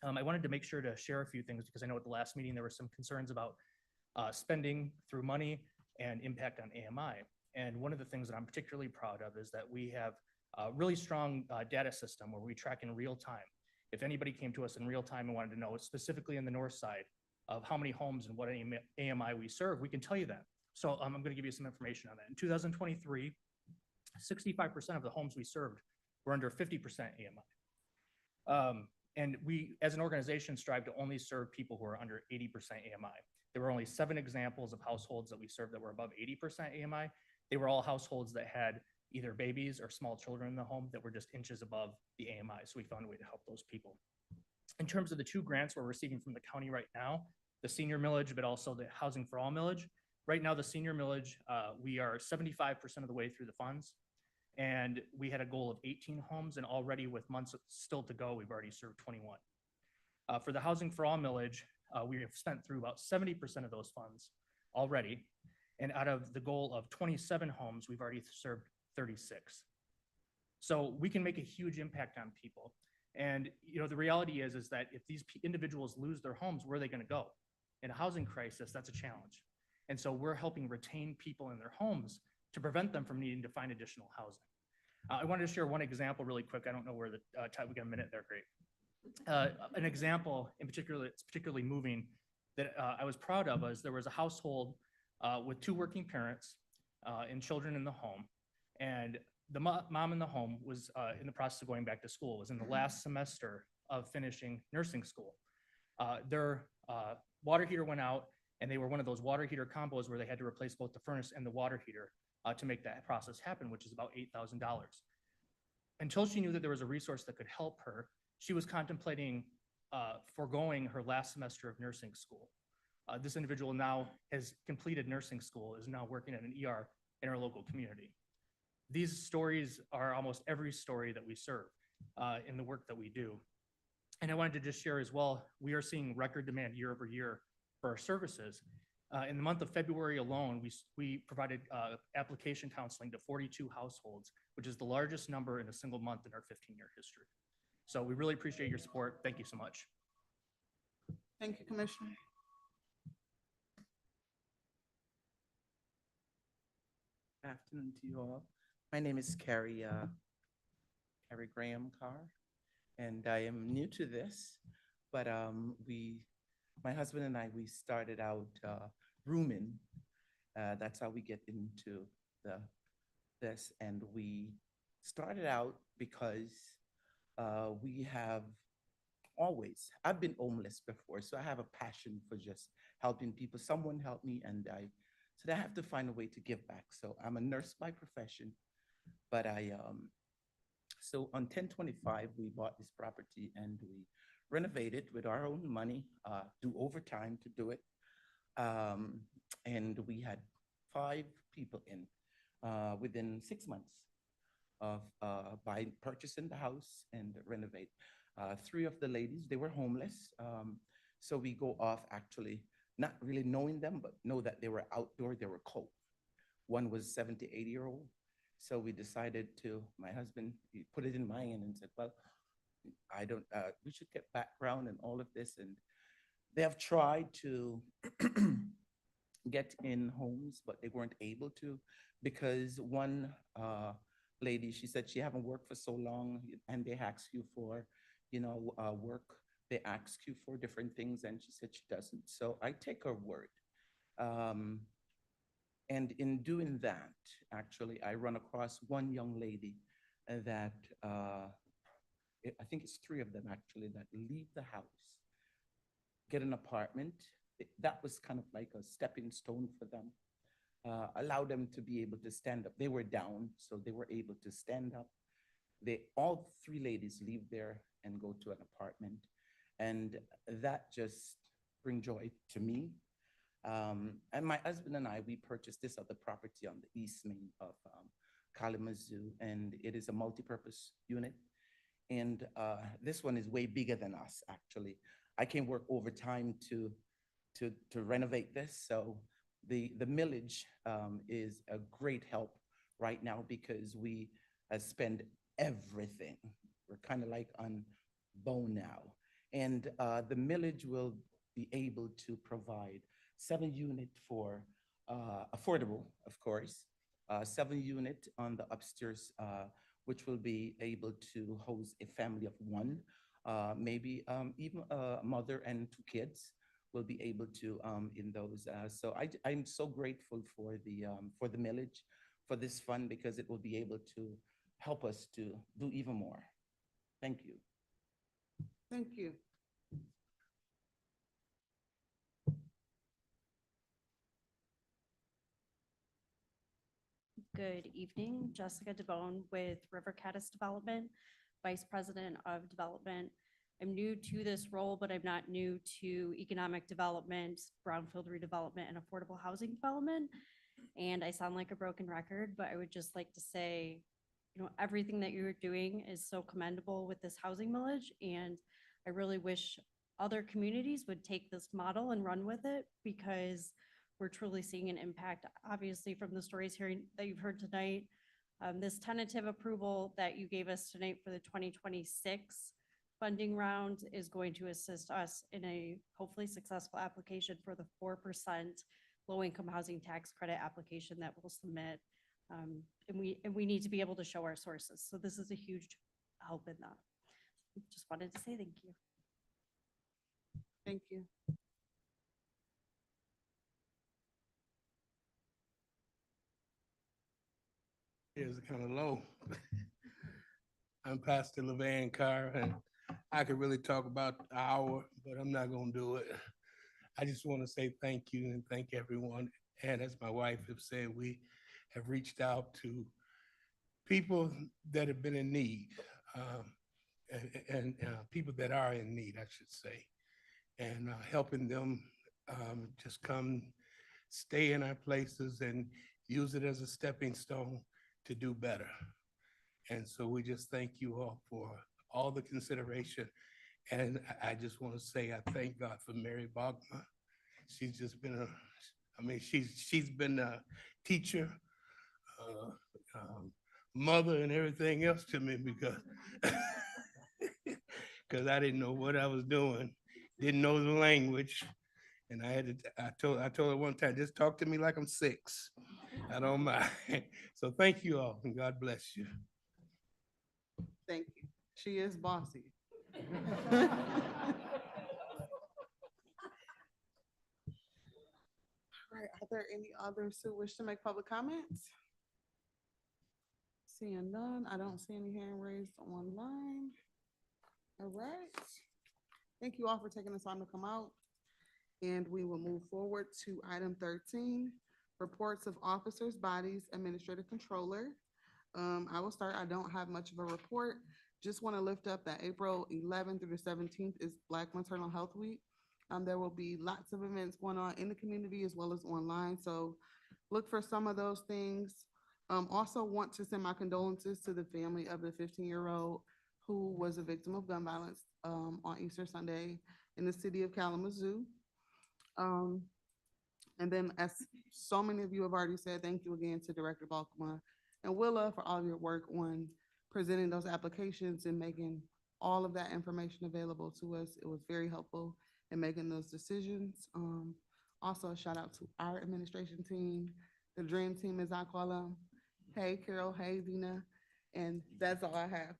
Speaker 13: I wanted to make sure to share a few things because I know at the last meeting there were some concerns about spending through money and impact on AMI. And one of the things that I'm particularly proud of is that we have a really strong data system where we track in real time. If anybody came to us in real time and wanted to know specifically in the north side of how many homes and what AMI we serve, we can tell you that. So I'm going to give you some information on that. In 2023, 65% of the homes we served were under 50% AMI. And we, as an organization, strive to only serve people who are under 80% AMI. There were only 7 examples of households that we served that were above 80% AMI. They were all households that had either babies or small children in the home that were just inches above the AMI. So we found a way to help those people. In terms of the 2 grants we're receiving from the county right now, the senior millage, but also the Housing for All millage. Right now, the senior millage, we are 75% of the way through the funds. And we had a goal of 18 homes, and already with months still to go, we've already served 21. For the Housing for All millage, we have spent through about 70% of those funds already. And out of the goal of 27 homes, we've already served 36. So we can make a huge impact on people. And you know, the reality is that if these individuals lose their homes, where are they going to go? In a housing crisis, that's a challenge. And so we're helping retain people in their homes to prevent them from needing to find additional housing. I wanted to share one example really quick. I don't know where the time, we got a minute there, great. An example in particular, it's particularly moving, that I was proud of is there was a household with 2 working parents and children in the home. And the mom in the home was in the process of going back to school, was in the last semester of finishing nursing school. Their water heater went out, and they were one of those water heater combos where they had to replace both the furnace and the water heater to make that process happen, which is about $8,000. Until she knew that there was a resource that could help her, she was contemplating foregoing her last semester of nursing school. This individual now has completed nursing school, is now working at an ER in our local community. These stories are almost every story that we serve in the work that we do. And I wanted to just share as well, we are seeing record demand year over year for our services. In the month of February alone, we provided application counseling to 42 households, which is the largest number in a single month in our 15-year history. So we really appreciate your support. Thank you so much.
Speaker 4: Thank you, Commissioner.
Speaker 1: Afternoon to you all. My name is Carrie Graham Carr, and I am new to this, but my husband and I, we started out rooming. That's how we get into this, and we started out because I've been homeless before, so I have a passion for just helping people. Someone helped me, and I said I have to find a way to give back. So I'm a nurse by profession, but so on 10/25, we bought this property and we renovated with our own money, do overtime to do it. And we had 5 people in within 6 months of purchasing the house and renovate. 3 of the ladies, they were homeless. So we go off actually, not really knowing them, but know that they were outdoor, they were cold. One was 70, 80-year-old. So we decided my husband, he put it in my hand and said, well, we should get background and all of this. And they have tried to get in homes, but they weren't able to because one lady, she said she haven't worked for so long and they ask you for, work. They ask you for different things and she said she doesn't. So I take her word. And in doing that, actually, I run across one young lady that, I think it's 3 of them actually, that leave the house, get an apartment. That was kind of like a stepping stone for them. Allow them to be able to stand up. They were down, so they were able to stand up. All 3 ladies leave there and go to an apartment. And that just brings joy to me. And my husband and I, we purchased this other property on the East Main of Kalamazoo, and it is a multi-purpose unit. And this one is way bigger than us, actually. I can work overtime to renovate this. So the millage is a great help right now because we spend everything. We're kind of like on bone now. And the millage will be able to provide 7 unit for affordable, of course, 7 unit on the upstairs, which will be able to host a family of 1, maybe even a mother and 2 kids will be able to in those. So I'm so grateful for the millage, for this fund, because it will be able to help us to do even more. Thank you.
Speaker 4: Thank you.
Speaker 14: Good evening, Jessica DeBone with River Caddis Development, Vice President of Development. I'm new to this role, but I'm not new to economic development, brownfield redevelopment, and affordable housing development. And I sound like a broken record, but I would just like to say, everything that you're doing is so commendable with this housing millage. And I really wish other communities would take this model and run with it because we're truly seeing an impact, obviously, from the stories hearing that you've heard tonight. This tentative approval that you gave us tonight for the 2026 funding round is going to assist us in a hopefully successful application for the 4% low-income housing tax credit application that we'll submit. And we need to be able to show our sources. So this is a huge help in that. Just wanted to say thank you.
Speaker 4: Thank you.
Speaker 15: Is kind of low. I'm Pastor LeVan Carr, and I could really talk about an hour, but I'm not gonna do it. I just want to say thank you and thank everyone. And as my wife have said, we have reached out to people that have been in need. and people that are in need, I should say, and helping them just come stay in our places and use it as a stepping stone to do better. And so we just thank you all for all the consideration. And I just want to say, I thank God for Mary Bogma. She's just been she's been a teacher, mother and everything else to me because I didn't know what I was doing, didn't know the language. And I told her one time, just talk to me like I'm 6. I don't mind. So thank you all and God bless you.
Speaker 4: Thank you. She is bossy. All right, are there any others who wish to make public comments? Seeing none, I don't see any hand raised online. All right. Thank you all for taking the time to come out. And we will move forward to item 13, reports of officers, bodies, administrative controller. I will start. I don't have much of a report. Just want to lift up that April 11th through the 17th is Black Maternal Health Week. There will be lots of events going on in the community as well as online. So look for some of those things. Also want to send my condolences to the family of the 15-year-old who was a victim of gun violence on Easter Sunday in the city of Kalamazoo. And then, as so many of you have already said, thank you again to Director Balkma and Willa for all of your work on presenting those applications and making all of that information available to us. It was very helpful in making those decisions. Also, a shout out to our administration team, the dream team as I call them. Hey, Carol, hey, Dina, and that's all I have.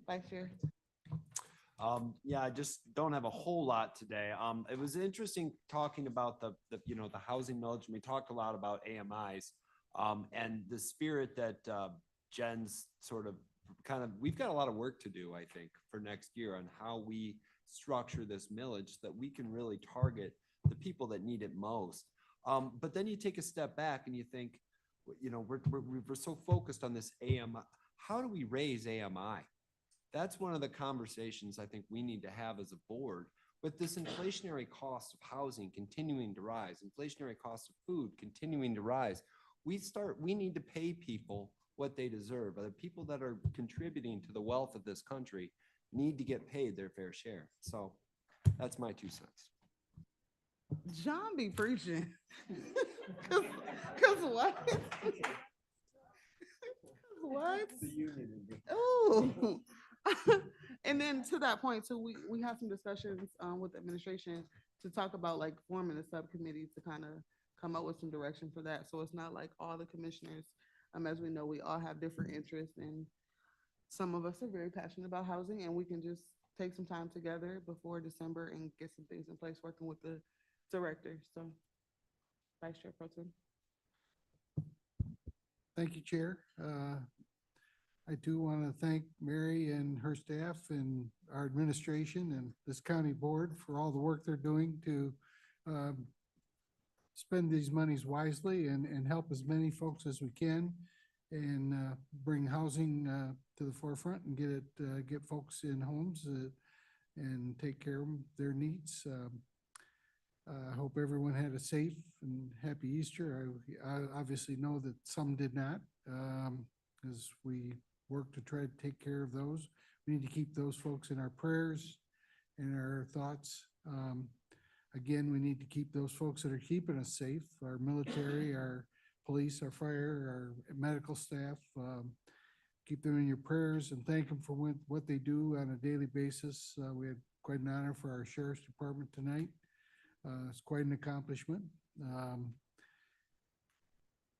Speaker 4: Vice Chair.
Speaker 5: Yeah, I just don't have a whole lot today. It was interesting talking about the housing millage, and we talked a lot about AMIs, and the spirit that Jen's we've got a lot of work to do, I think, for next year on how we structure this millage so that we can really target the people that need it most. But then you take a step back and you think, we're so focused on this AMI. How do we raise AMI? That's one of the conversations I think we need to have as a board. With this inflationary cost of housing continuing to rise, inflationary cost of food continuing to rise, we need to pay people what they deserve. The people that are contributing to the wealth of this country need to get paid their fair share. So that's my 2 cents.
Speaker 4: John be preaching. Cause what? What? Oh. And then to that point, so we have some discussions with the administration to talk about like forming a subcommittee to kind of come up with some direction for that. So it's not like all the commissioners, as we know, we all have different interests, and some of us are very passionate about housing, and we can just take some time together before December and get some things in place working with the director. So Vice Chair Pro Tem.
Speaker 12: Thank you, Chair. I do want to thank Mary and her staff and our administration and this county board for all the work they're doing to spend these monies wisely and help as many folks as we can and bring housing to the forefront and get folks in homes and take care of their needs. I hope everyone had a safe and happy Easter. I obviously know that some did not, as we work to try to take care of those. We need to keep those folks in our prayers and our thoughts. Again, we need to keep those folks that are keeping us safe, our military, our police, our fire, our medical staff. Keep them in your prayers and thank them for what they do on a daily basis. We had quite an honor for our sheriff's department tonight. It's quite an accomplishment.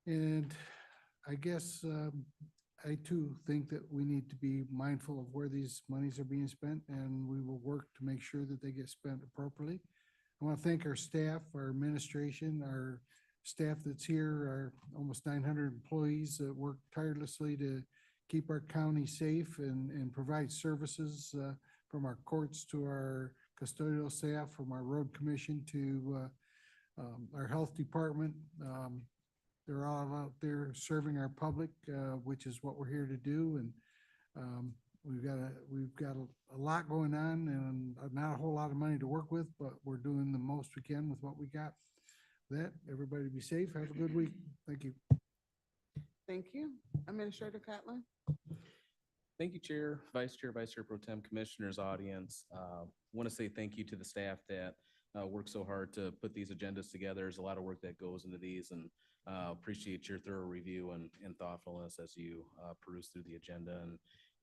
Speaker 12: And I guess I too think that we need to be mindful of where these monies are being spent, and we will work to make sure that they get spent appropriately. I want to thank our staff, our administration, our staff that's here, our almost 900 employees that work tirelessly to keep our county safe and provide services from our courts to our custodial staff, from our road commission to our health department. They're all out there serving our public, which is what we're here to do. And we've got a lot going on and not a whole lot of money to work with, but we're doing the most we can with what we got. That, everybody be safe. Have a good week. Thank you.
Speaker 4: Thank you. Administrator Catlin?
Speaker 9: Thank you, Chair, Vice Chair Pro Tem, Commissioners, audience. Want to say thank you to the staff that worked so hard to put these agendas together. There's a lot of work that goes into these, and appreciate your thorough review and thoughtfulness as you peruse through the agenda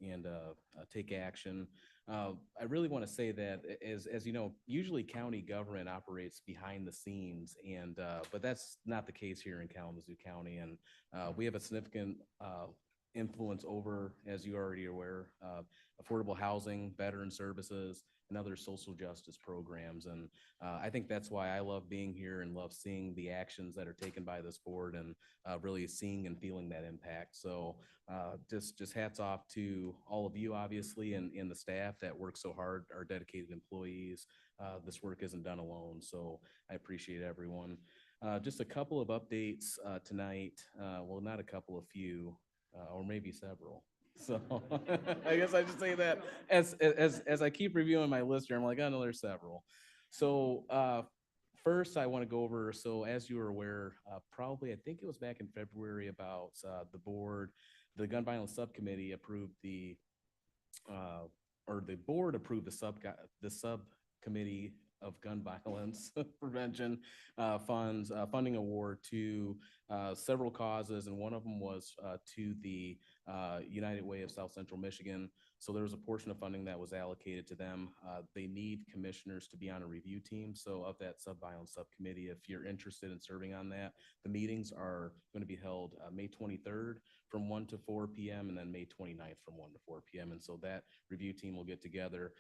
Speaker 9: and take action. I really want to say that as you know, usually county government operates behind the scenes, and but that's not the case here in Kalamazoo County, and we have a significant influence over, as you already are aware, affordable housing, veteran services, and other social justice programs. And I think that's why I love being here and love seeing the actions that are taken by this board and really seeing and feeling that impact. So just hats off to all of you, obviously, and the staff that work so hard, our dedicated employees. This work isn't done alone, so I appreciate everyone. Just a couple of updates tonight. Well, not a couple, a few. Or maybe several. So I guess I should say that as I keep reviewing my list here, I'm like, oh no, there's several. So first I want to go over, so as you are aware, probably I think it was back in February about the gun violence subcommittee approved the board approved the subcommittee of gun violence prevention funding award to several causes, and one of them was to the United Way of South Central Michigan. So there was a portion of funding that was allocated to them. They need commissioners to be on a review team. So of that violence subcommittee, if you're interested in serving on that, the meetings are going to be held May 23rd from 1 to 4 p.m. and then May 29th from 1 to 4 p.m. And so that review team will get together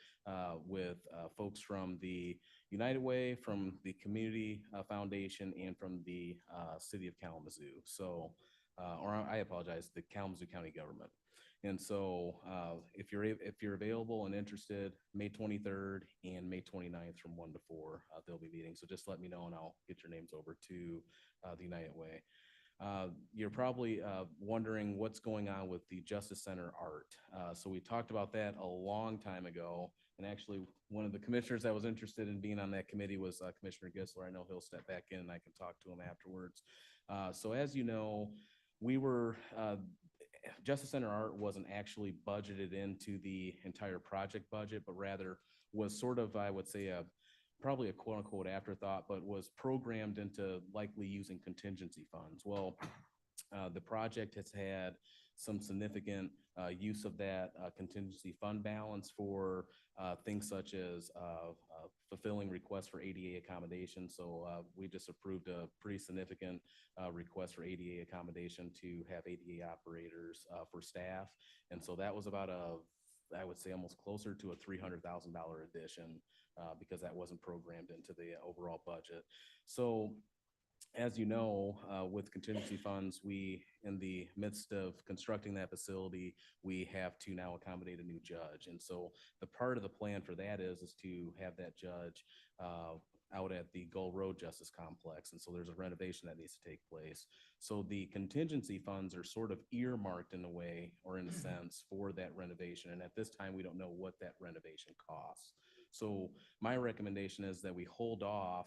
Speaker 9: with folks from the United Way, from the Community Foundation, and from the City of Kalamazoo. So, or I apologize, the Kalamazoo County government. And so if you're available and interested, May 23rd and May 29th from 1 to 4, they'll be meeting. So just let me know and I'll get your names over to the United Way. You're probably wondering what's going on with the Justice Center art. So we talked about that a long time ago. And actually, one of the commissioners that was interested in being on that committee was Commissioner Gisler. I know he'll step back in and I can talk to him afterwards. So as you know, we were, Justice Center art wasn't actually budgeted into the entire project budget, but rather was sort of, I would say, probably a quote unquote afterthought, but was programmed into likely using contingency funds. Well, the project has had some significant use of that contingency fund balance for things such as fulfilling requests for ADA accommodation. So we just approved a pretty significant request for ADA accommodation to have ADA operators for staff. And so that was about I would say almost closer to a $300,000 addition because that wasn't programmed into the overall budget. So as you know, with contingency funds, we, in the midst of constructing that facility, we have to now accommodate a new judge. And so the part of the plan for that is to have that judge out at the Gull Road Justice Complex. And so there's a renovation that needs to take place. So the contingency funds are sort of earmarked in a way, or in a sense, for that renovation. And at this time, we don't know what that renovation costs. So my recommendation is that we hold off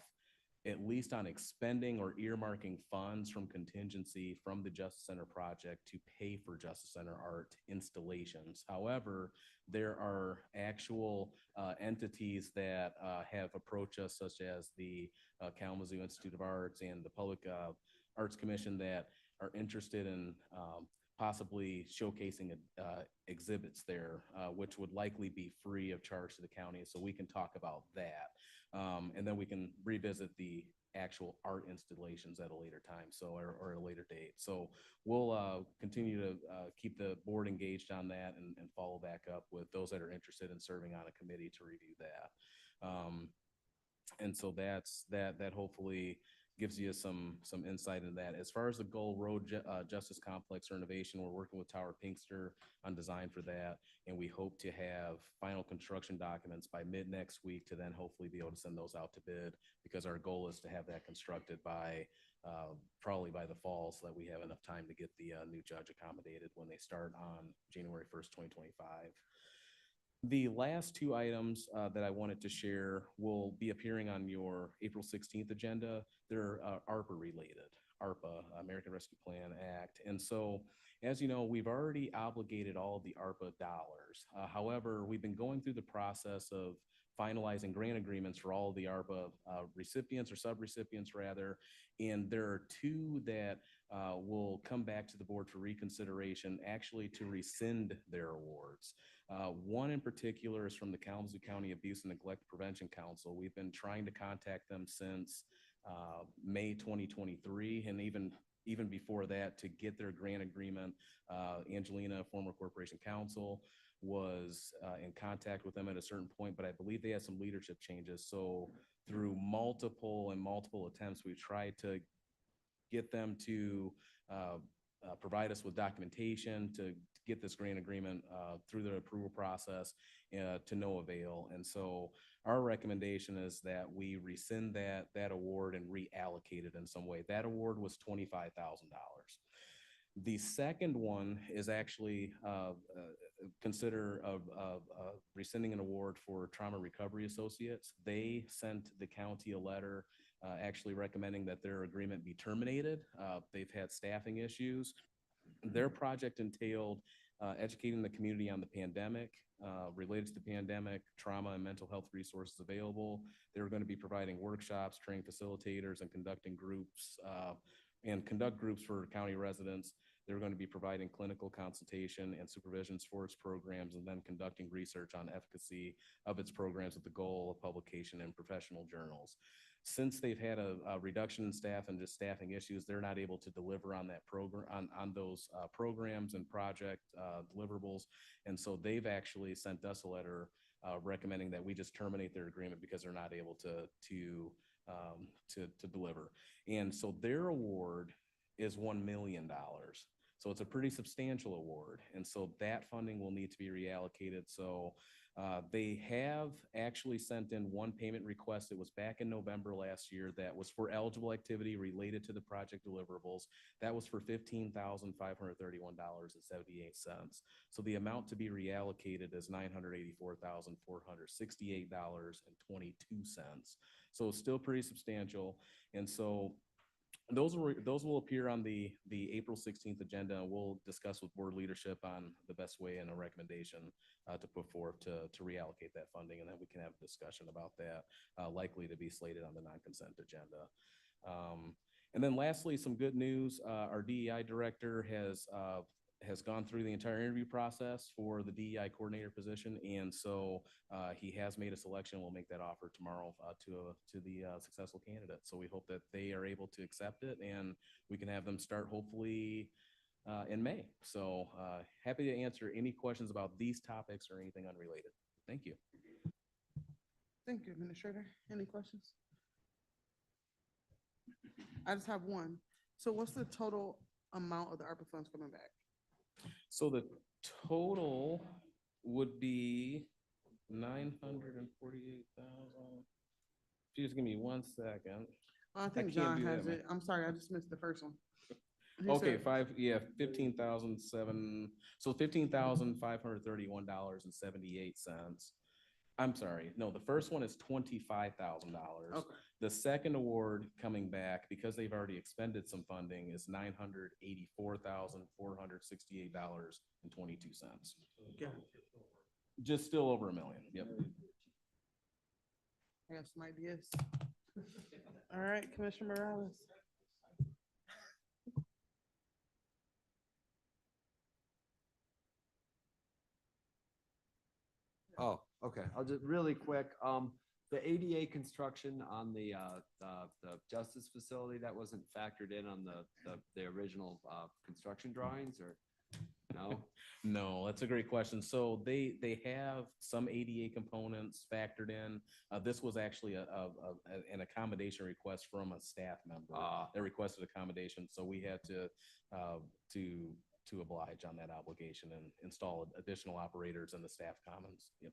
Speaker 9: at least on expending or earmarking funds from contingency from the Justice Center project to pay for Justice Center art installations. However, there are actual entities that have approached us, such as the Kalamazoo Institute of Arts and the Public Arts Commission, that are interested in possibly showcasing exhibits there, which would likely be free of charge to the county. So we can talk about that. And then we can revisit the actual art installations at a later time, so or a later date. So we'll continue to keep the board engaged on that and follow back up with those that are interested in serving on a committee to review that. And so that's that hopefully gives you some insight into that. As far as the Gull Road Justice Complex renovation, we're working with Tower Pinkster on design for that, and we hope to have final construction documents by mid next week to then hopefully be able to send those out to bid, because our goal is to have that constructed by probably by the fall, so that we have enough time to get the new judge accommodated when they start on January 1st, 2025. The last two items that I wanted to share will be appearing on your April 16th agenda. They're ARPA related, ARPA, American Rescue Plan Act. And so, as you know, we've already obligated all of the ARPA dollars. However, we've been going through the process of finalizing grant agreements for all of the ARPA recipients or subrecipients rather. And there are two that will come back to the board for reconsideration, actually to rescind their awards. One in particular is from the Kalamazoo County Abuse and Neglect Prevention Council. We've been trying to contact them since May 2023, and even before that, to get their grant agreement. Angelina, former corporation counsel, was in contact with them at a certain point, but I believe they had some leadership changes. So through multiple attempts, we tried to get them to provide us with documentation to get this grant agreement through the approval process to no avail. And so our recommendation is that we rescind that award and reallocate it in some way. That award was $25,000. The second one is actually consider rescinding an award for Trauma Recovery Associates. They sent the county a letter actually recommending that their agreement be terminated. They've had staffing issues. Their project entailed educating the community on the pandemic, related to the pandemic, trauma and mental health resources available. They were going to be providing workshops, training facilitators, and conducting groups conduct groups for county residents. They're going to be providing clinical consultation and supervisions for its programs, and then conducting research on efficacy of its programs with the goal of publication in professional journals. Since they've had a reduction in staff and just staffing issues, they're not able to deliver on that program, on those programs and project deliverables. And so they've actually sent us a letter recommending that we just terminate their agreement because they're not able to deliver. And so their award is $1 million. So it's a pretty substantial award. And so that funding will need to be reallocated. So they have actually sent in one payment request. It was back in November last year that was for eligible activity related to the project deliverables. That was for $15,531.78. So the amount to be reallocated is $984,468.22. So it's still pretty substantial. And so those will appear on the April 16th agenda. We'll discuss with board leadership on the best way and a recommendation to put forth to reallocate that funding, and then we can have a discussion about that, likely to be slated on the non-consent agenda. And then lastly, some good news. Our DEI director has gone through the entire interview process for the DEI coordinator position, and so he has made a selection. We'll make that offer tomorrow to the successful candidate. So we hope that they are able to accept it, and we can have them start hopefully in May. So happy to answer any questions about these topics or anything unrelated. Thank you.
Speaker 4: Thank you, Administrator. Any questions? I just have one. So what's the total amount of the ARPA funds coming back?
Speaker 9: So the total would be 948,000. Just give me 1 second.
Speaker 4: I think
Speaker 9: can't
Speaker 4: John
Speaker 9: do that,
Speaker 4: has
Speaker 9: man.
Speaker 4: it. I'm sorry, I just missed the first one. He
Speaker 9: Okay,
Speaker 4: said-
Speaker 9: 15,007, so $15,531.78. I'm sorry, no, the first one is $25,000.
Speaker 4: Okay.
Speaker 9: The second award coming back, because they've already expended some funding, is $984,468.22. Just still over $1 million, yep.
Speaker 4: I have some ideas. All right, Commissioner Morales.
Speaker 5: Oh, okay. I'll just really quick. The ADA construction on the justice facility, that wasn't factored in on the original construction drawings, or no?
Speaker 9: No, that's a great question. So they have some ADA components factored in. This was actually an accommodation request from a staff member. They requested accommodation, so we had to oblige on that obligation and install additional operators in the staff commons. Yep.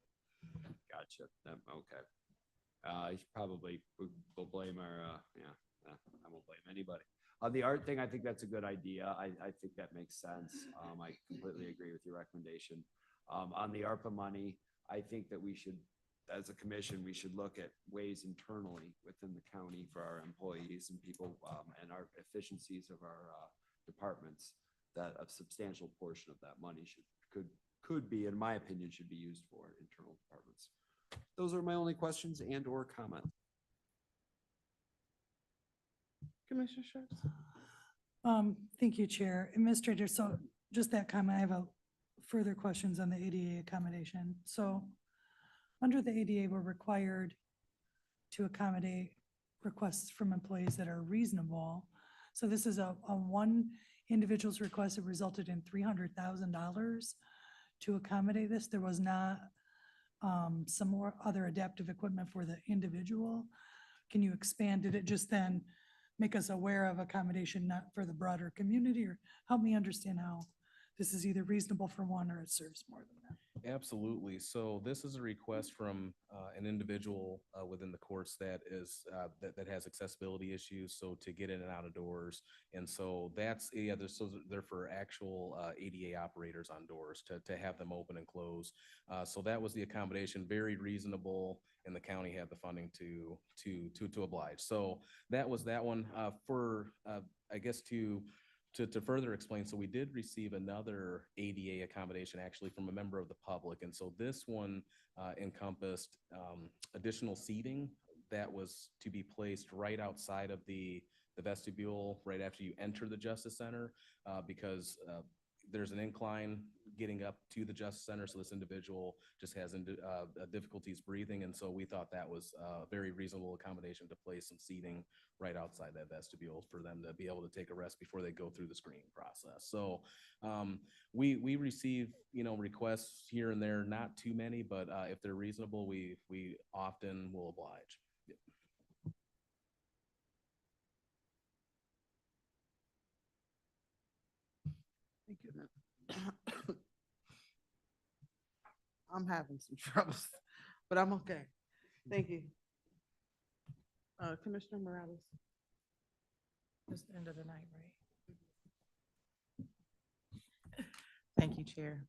Speaker 5: Gotcha. Okay. You probably will blame our, I won't blame anybody. The art thing, I think that's a good idea. I think that makes sense. I completely agree with your recommendation. On the ARPA money, I think that we should, as a commission, we should look at ways internally within the county for our employees and people, and our efficiencies of our departments, that a substantial portion of that money could be, in my opinion, should be used for internal departments. Those are my only questions and or comments.
Speaker 4: Commissioner Sharps?
Speaker 11: Thank you, Chair. Administrator, so just that comment, I have a further questions on the ADA accommodation. So under the ADA, we're required to accommodate requests from employees that are reasonable. So this is a one individual's request that resulted in $300,000 to accommodate this. There was not some more other adaptive equipment for the individual. Can you expand? Did it just then make us aware of accommodation, not for the broader community, or help me understand how this is either reasonable for one or it serves more than that?
Speaker 9: Absolutely. So this is a request from an individual within the courts that is that has accessibility issues. So to get in and out of doors, and so that's they're for actual ADA operators on doors to have them open and close. So that was the accommodation, very reasonable, and the county had the funding to oblige. So that was that one. For I guess to further explain, so we did receive another ADA accommodation actually from a member of the public. And so this one encompassed additional seating that was to be placed right outside of the vestibule, right after you enter the Justice Center, because there's an incline getting up to the Justice Center. So this individual just has difficulties breathing. And so we thought that was a very reasonable accommodation to place some seating right outside that vestibule for them to be able to take a rest before they go through the screening process. So we receive, requests here and there, not too many, but if they're reasonable, we often will oblige.
Speaker 4: Thank you. I'm having some troubles, but I'm okay. Thank you. Commissioner Morales.
Speaker 16: It's the end of the night, right? Thank you, Chair.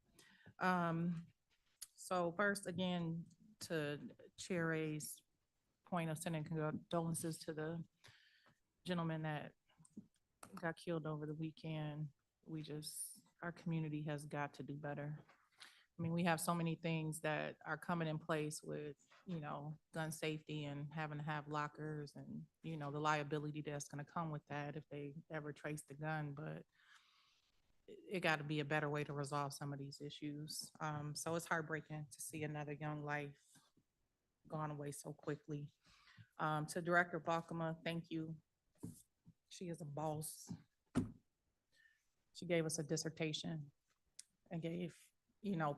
Speaker 16: So first, again, to Chair Ray's point of sending condolences to the gentleman that got killed over the weekend. Our community has got to do better. I mean, we have so many things that are coming in place with, gun safety and having to have lockers and, the liability that's going to come with that if they ever trace the gun, but it got to be a better way to resolve some of these issues. So it's heartbreaking to see another young life gone away so quickly. To Director Balkema, thank you. She is a boss. She gave us a dissertation and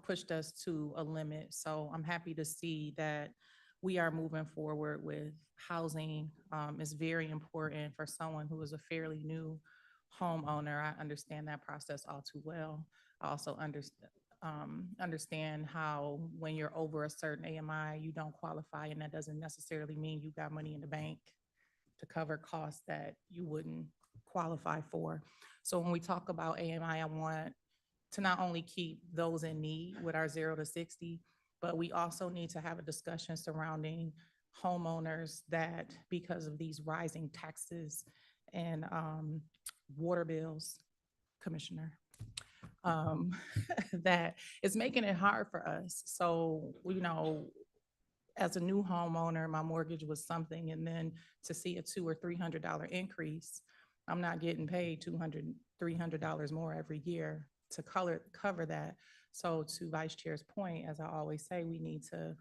Speaker 16: pushed us to a limit. So I'm happy to see that we are moving forward with housing. It's very important for someone who is a fairly new homeowner. I understand that process all too well. I also understand how when you're over a certain AMI, you don't qualify, and that doesn't necessarily mean you got money in the bank to cover costs that you wouldn't qualify for. So when we talk about AMI, I want to not only keep those in need with our 0 to 60, but we also need to have a discussion surrounding homeowners that, because of these rising taxes and water bills, Commissioner, that is making it hard for us. So, as a new homeowner, my mortgage was something, and then to see a $200 or $300 increase, I'm not getting paid $200, $300 more every year to cover that. So to Vice Chair's point, as I always say, we need to,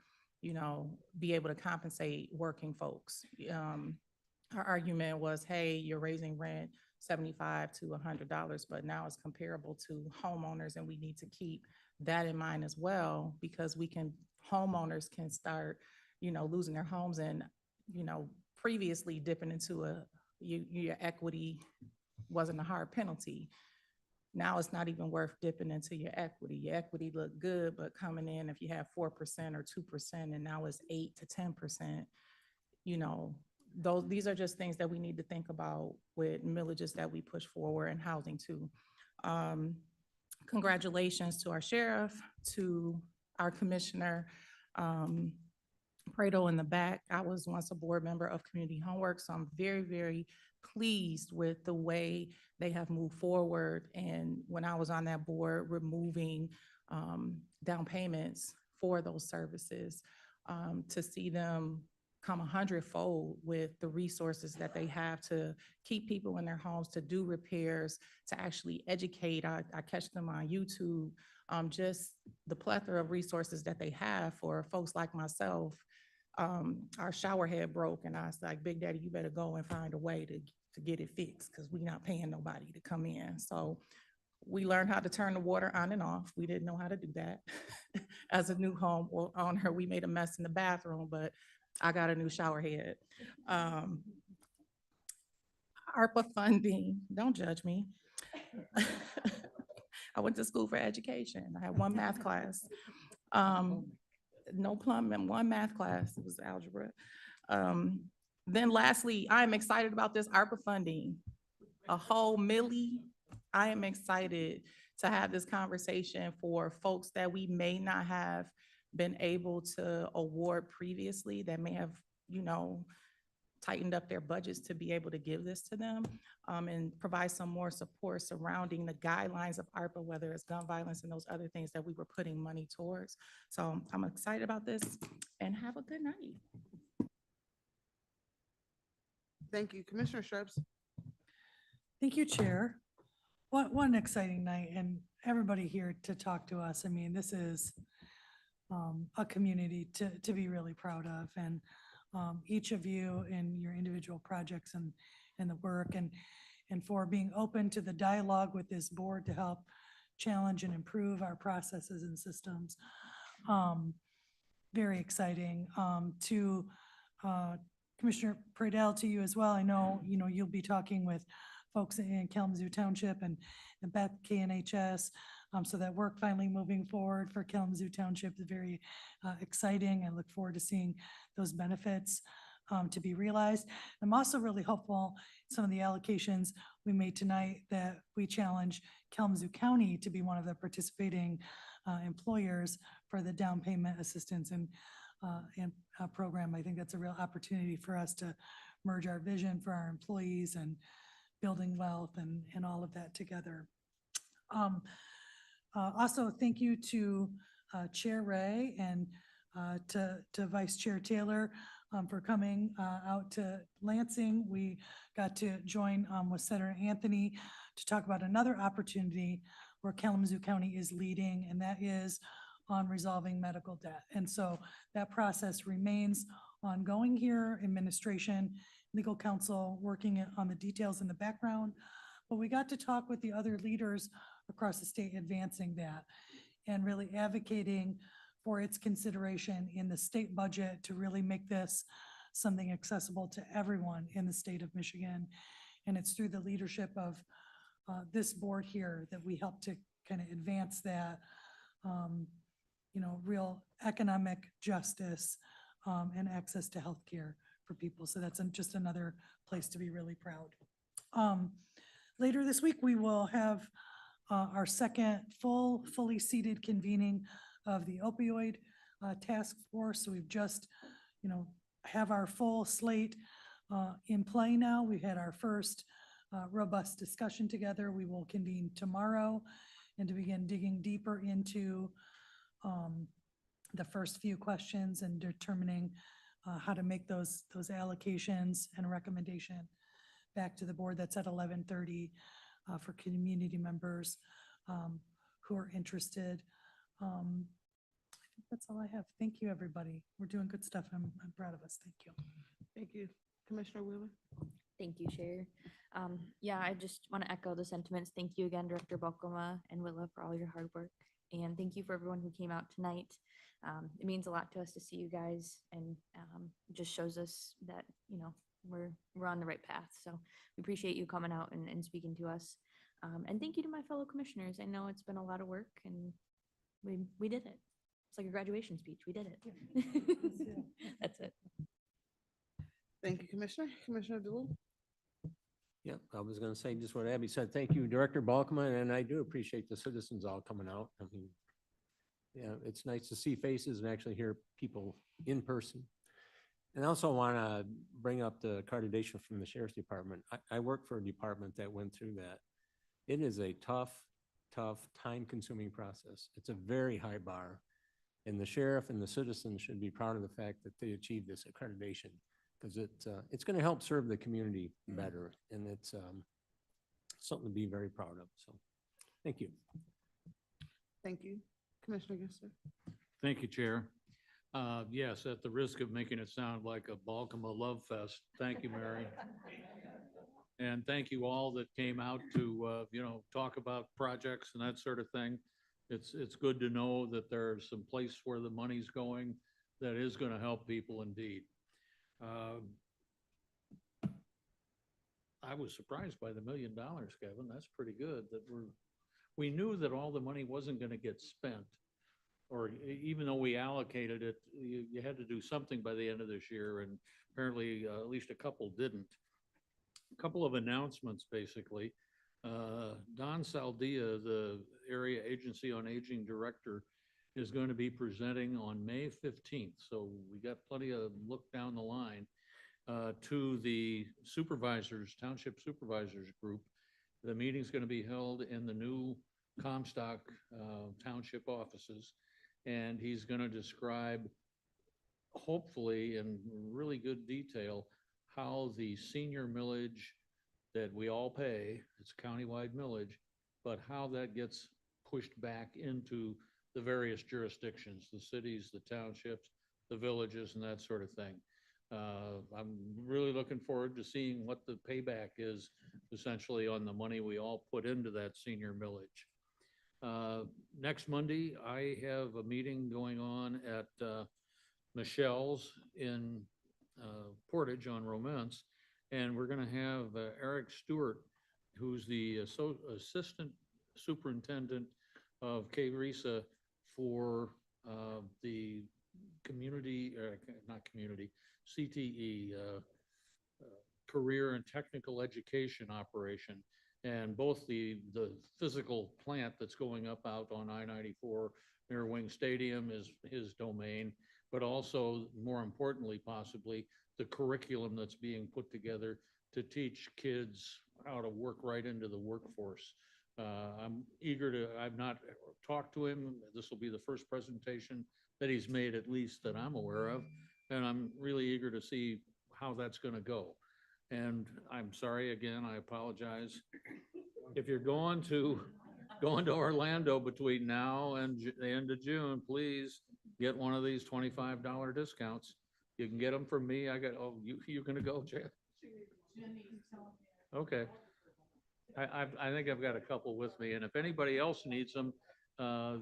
Speaker 16: be able to compensate working folks. Our argument was, hey, you're raising rent $75 to $100, but now it's comparable to homeowners, and we need to keep that in mind as well, because homeowners can start, losing their homes and, previously dipping into your equity wasn't a hard penalty. Now it's not even worth dipping into your equity. Your equity looked good, but coming in, if you have 4% or 2%, and now it's 8 to 10%, these are just things that we need to think about with millages that we push forward and housing too. Congratulations to our sheriff, to our commissioner, Prado in the back. I was once a board member of Community Homework, so I'm very, very pleased with the way they have moved forward. And when I was on that board, removing down payments for those services, to see them come 100-fold with the resources that they have to keep people in their homes, to do repairs, to actually educate. I catch them on YouTube, just the plethora of resources that they have for folks like myself. Our shower head broke, and I was like, Big Daddy, you better go and find a way to get it fixed, because we're not paying nobody to come in. So we learned how to turn the water on and off. We didn't know how to do that. As a new home owner, we made a mess in the bathroom, but I got a new shower head. ARPA funding, don't judge me. I went to school for education. I had one math class. No plumbing, one math class, it was algebra. Then lastly, I'm excited about this ARPA funding, a whole milli. I am excited to have this conversation for folks that we may not have been able to award previously, that may have, tightened up their budgets to be able to give this to them, and provide some more support surrounding the guidelines of ARPA, whether it's gun violence and those other things that we were putting money towards. So I'm excited about this, and have a good night.
Speaker 4: Thank you. Commissioner Krebs.
Speaker 11: Thank you, Chair. What an exciting night, and everybody here to talk to us. I mean, this is a community to be really proud of, and each of you in your individual projects and the work, and for being open to the dialogue with this board to help challenge and improve our processes and systems. Very exciting. To Commissioner Pradell, to you as well. I know, you'll be talking with folks in Kalamazoo Township and Beth KNHS. So that work finally moving forward for Kalamazoo Township is very exciting. I look forward to seeing those benefits to be realized. I'm also really hopeful some of the allocations we made tonight, that we challenge Kalamazoo County to be one of the participating employers for the down payment assistance and program. I think that's a real opportunity for us to merge our vision for our employees and building wealth and all of that together. Also, thank you to Chair Ray and to Vice Chair Taylor for coming out to Lansing. We got to join with Senator Anthony to talk about another opportunity where Kalamazoo County is leading, and that is on resolving medical debt. And so that process remains ongoing here. Administration, legal counsel working on the details in the background. But we got to talk with the other leaders across the state advancing that and really advocating for its consideration in the state budget to really make this something accessible to everyone in the state of Michigan. And it's through the leadership of this board here that we help to kind of advance that, real economic justice and access to healthcare for people. So that's just another place to be really proud. Later this week, we will have our second fully seated convening of the opioid task force. So we've just, have our full slate in play now. We had our first robust discussion together. We will convene tomorrow and to begin digging deeper into the first few questions and determining how to make those allocations and recommendation back to the board. That's at 11:30 for community members who are interested. I think that's all I have. Thank you, everybody. We're doing good stuff. I'm proud of us. Thank you.
Speaker 4: Thank you. Commissioner Wheeler.
Speaker 8: Thank you, Chair. Yeah, I just want to echo the sentiments. Thank you again, Director Balkema and Willa, for all your hard work. And thank you for everyone who came out tonight. It means a lot to us to see you guys, and just shows us that, we're on the right path. So we appreciate you coming out and speaking to us. And thank you to my fellow commissioners. I know it's been a lot of work, and we did it. It's like a graduation speech. We did it. That's it.
Speaker 4: Thank you, Commissioner. Commissioner DeWitt?
Speaker 22: Yep, I was gonna say just what Abby said. Thank you, Director Balkman, and I do appreciate the citizens all coming out. I mean, yeah, it's nice to see faces and actually hear people in person. And I also want to bring up the accreditation from the Sheriff's Department. I work for a department that went through that. It is a tough, time-consuming process. It's a very high bar. And the sheriff and the citizens should be proud of the fact that they achieved this accreditation, because it's going to help serve the community better, and it's something to be very proud of. So, thank you.
Speaker 4: Thank you. Commissioner Gisler?
Speaker 7: Thank you, Chair. Yes, at the risk of making it sound like a Balkema love fest, thank you, Mary. And thank you all that came out to, talk about projects and that sort of thing. It's good to know that there's some place where the money's going that is going to help people indeed. I was surprised by the $1 million, Kevin. That's pretty good that we knew that all the money wasn't going to get spent. Or even though we allocated it, you had to do something by the end of this year, and apparently at least a couple didn't. A couple of announcements, basically. Don Saldia, the Area Agency on Aging Director, is going to be presenting on May 15th. So we got plenty of look down the line to the supervisors, Township Supervisors Group. The meeting's going to be held in the new Comstock Township offices. And he's going to describe, hopefully in really good detail, how the senior millage that we all pay, it's countywide millage, but how that gets pushed back into the various jurisdictions, the cities, the townships, the villages, and that sort of thing. I'm really looking forward to seeing what the payback is essentially on the money we all put into that senior millage. Next Monday, I have a meeting going on at Michelle's in Portage on Romance, and we're going to have Eric Stewart, who's the Assistant Superintendent of KRESA for the community, not community, CTE, Career and Technical Education Operation. And both the physical plant that's going up out on I-94 near Wing Stadium is his domain, but also, more importantly, possibly, the curriculum that's being put together to teach kids how to work right into the workforce. I'm eager to, I've not talked to him. This will be the first presentation that he's made, at least that I'm aware of. And I'm really eager to see how that's going to go. And I'm sorry again, I apologize. If you're going to Orlando between now and the end of June, please get one of these $25 discounts. You can get them from me. You're gonna go, Chad? Okay. I think I've got a couple with me, and if anybody else needs them,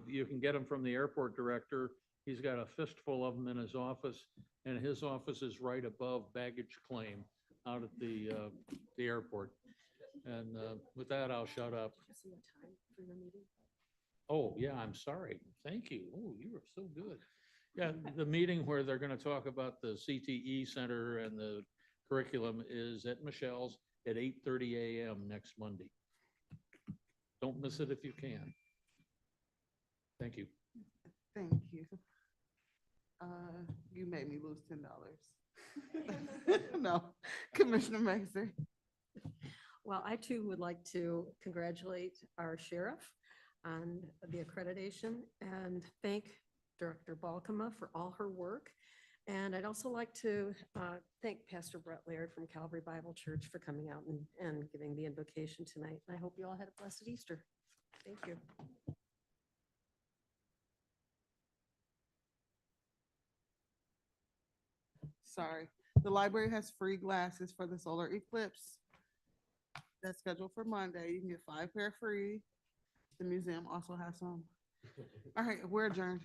Speaker 7: you can get them from the airport director. He's got a fistful of them in his office, and his office is right above baggage claim out at the airport. And with that, I'll shut up. Oh, yeah, I'm sorry. Thank you. Oh, you were so good. Yeah, the meeting where they're going to talk about the CTE Center and the curriculum is at Michelle's at 8:30 a.m. next Monday. Don't miss it if you can. Thank you.
Speaker 4: Thank you. You made me lose $10. No, Commissioner Maxey.
Speaker 17: Well, I too would like to congratulate our sheriff on the accreditation and thank Director Balkema for all her work. And I'd also like to thank Pastor Brett Laird from Calvary Bible Church for coming out and giving the invocation tonight. I hope you all had a blessed Easter. Thank you.
Speaker 4: Sorry. The library has free glasses for the solar eclipse. That's scheduled for Monday. You can get 5 pair free. The museum also has some. All right, we're adjourned.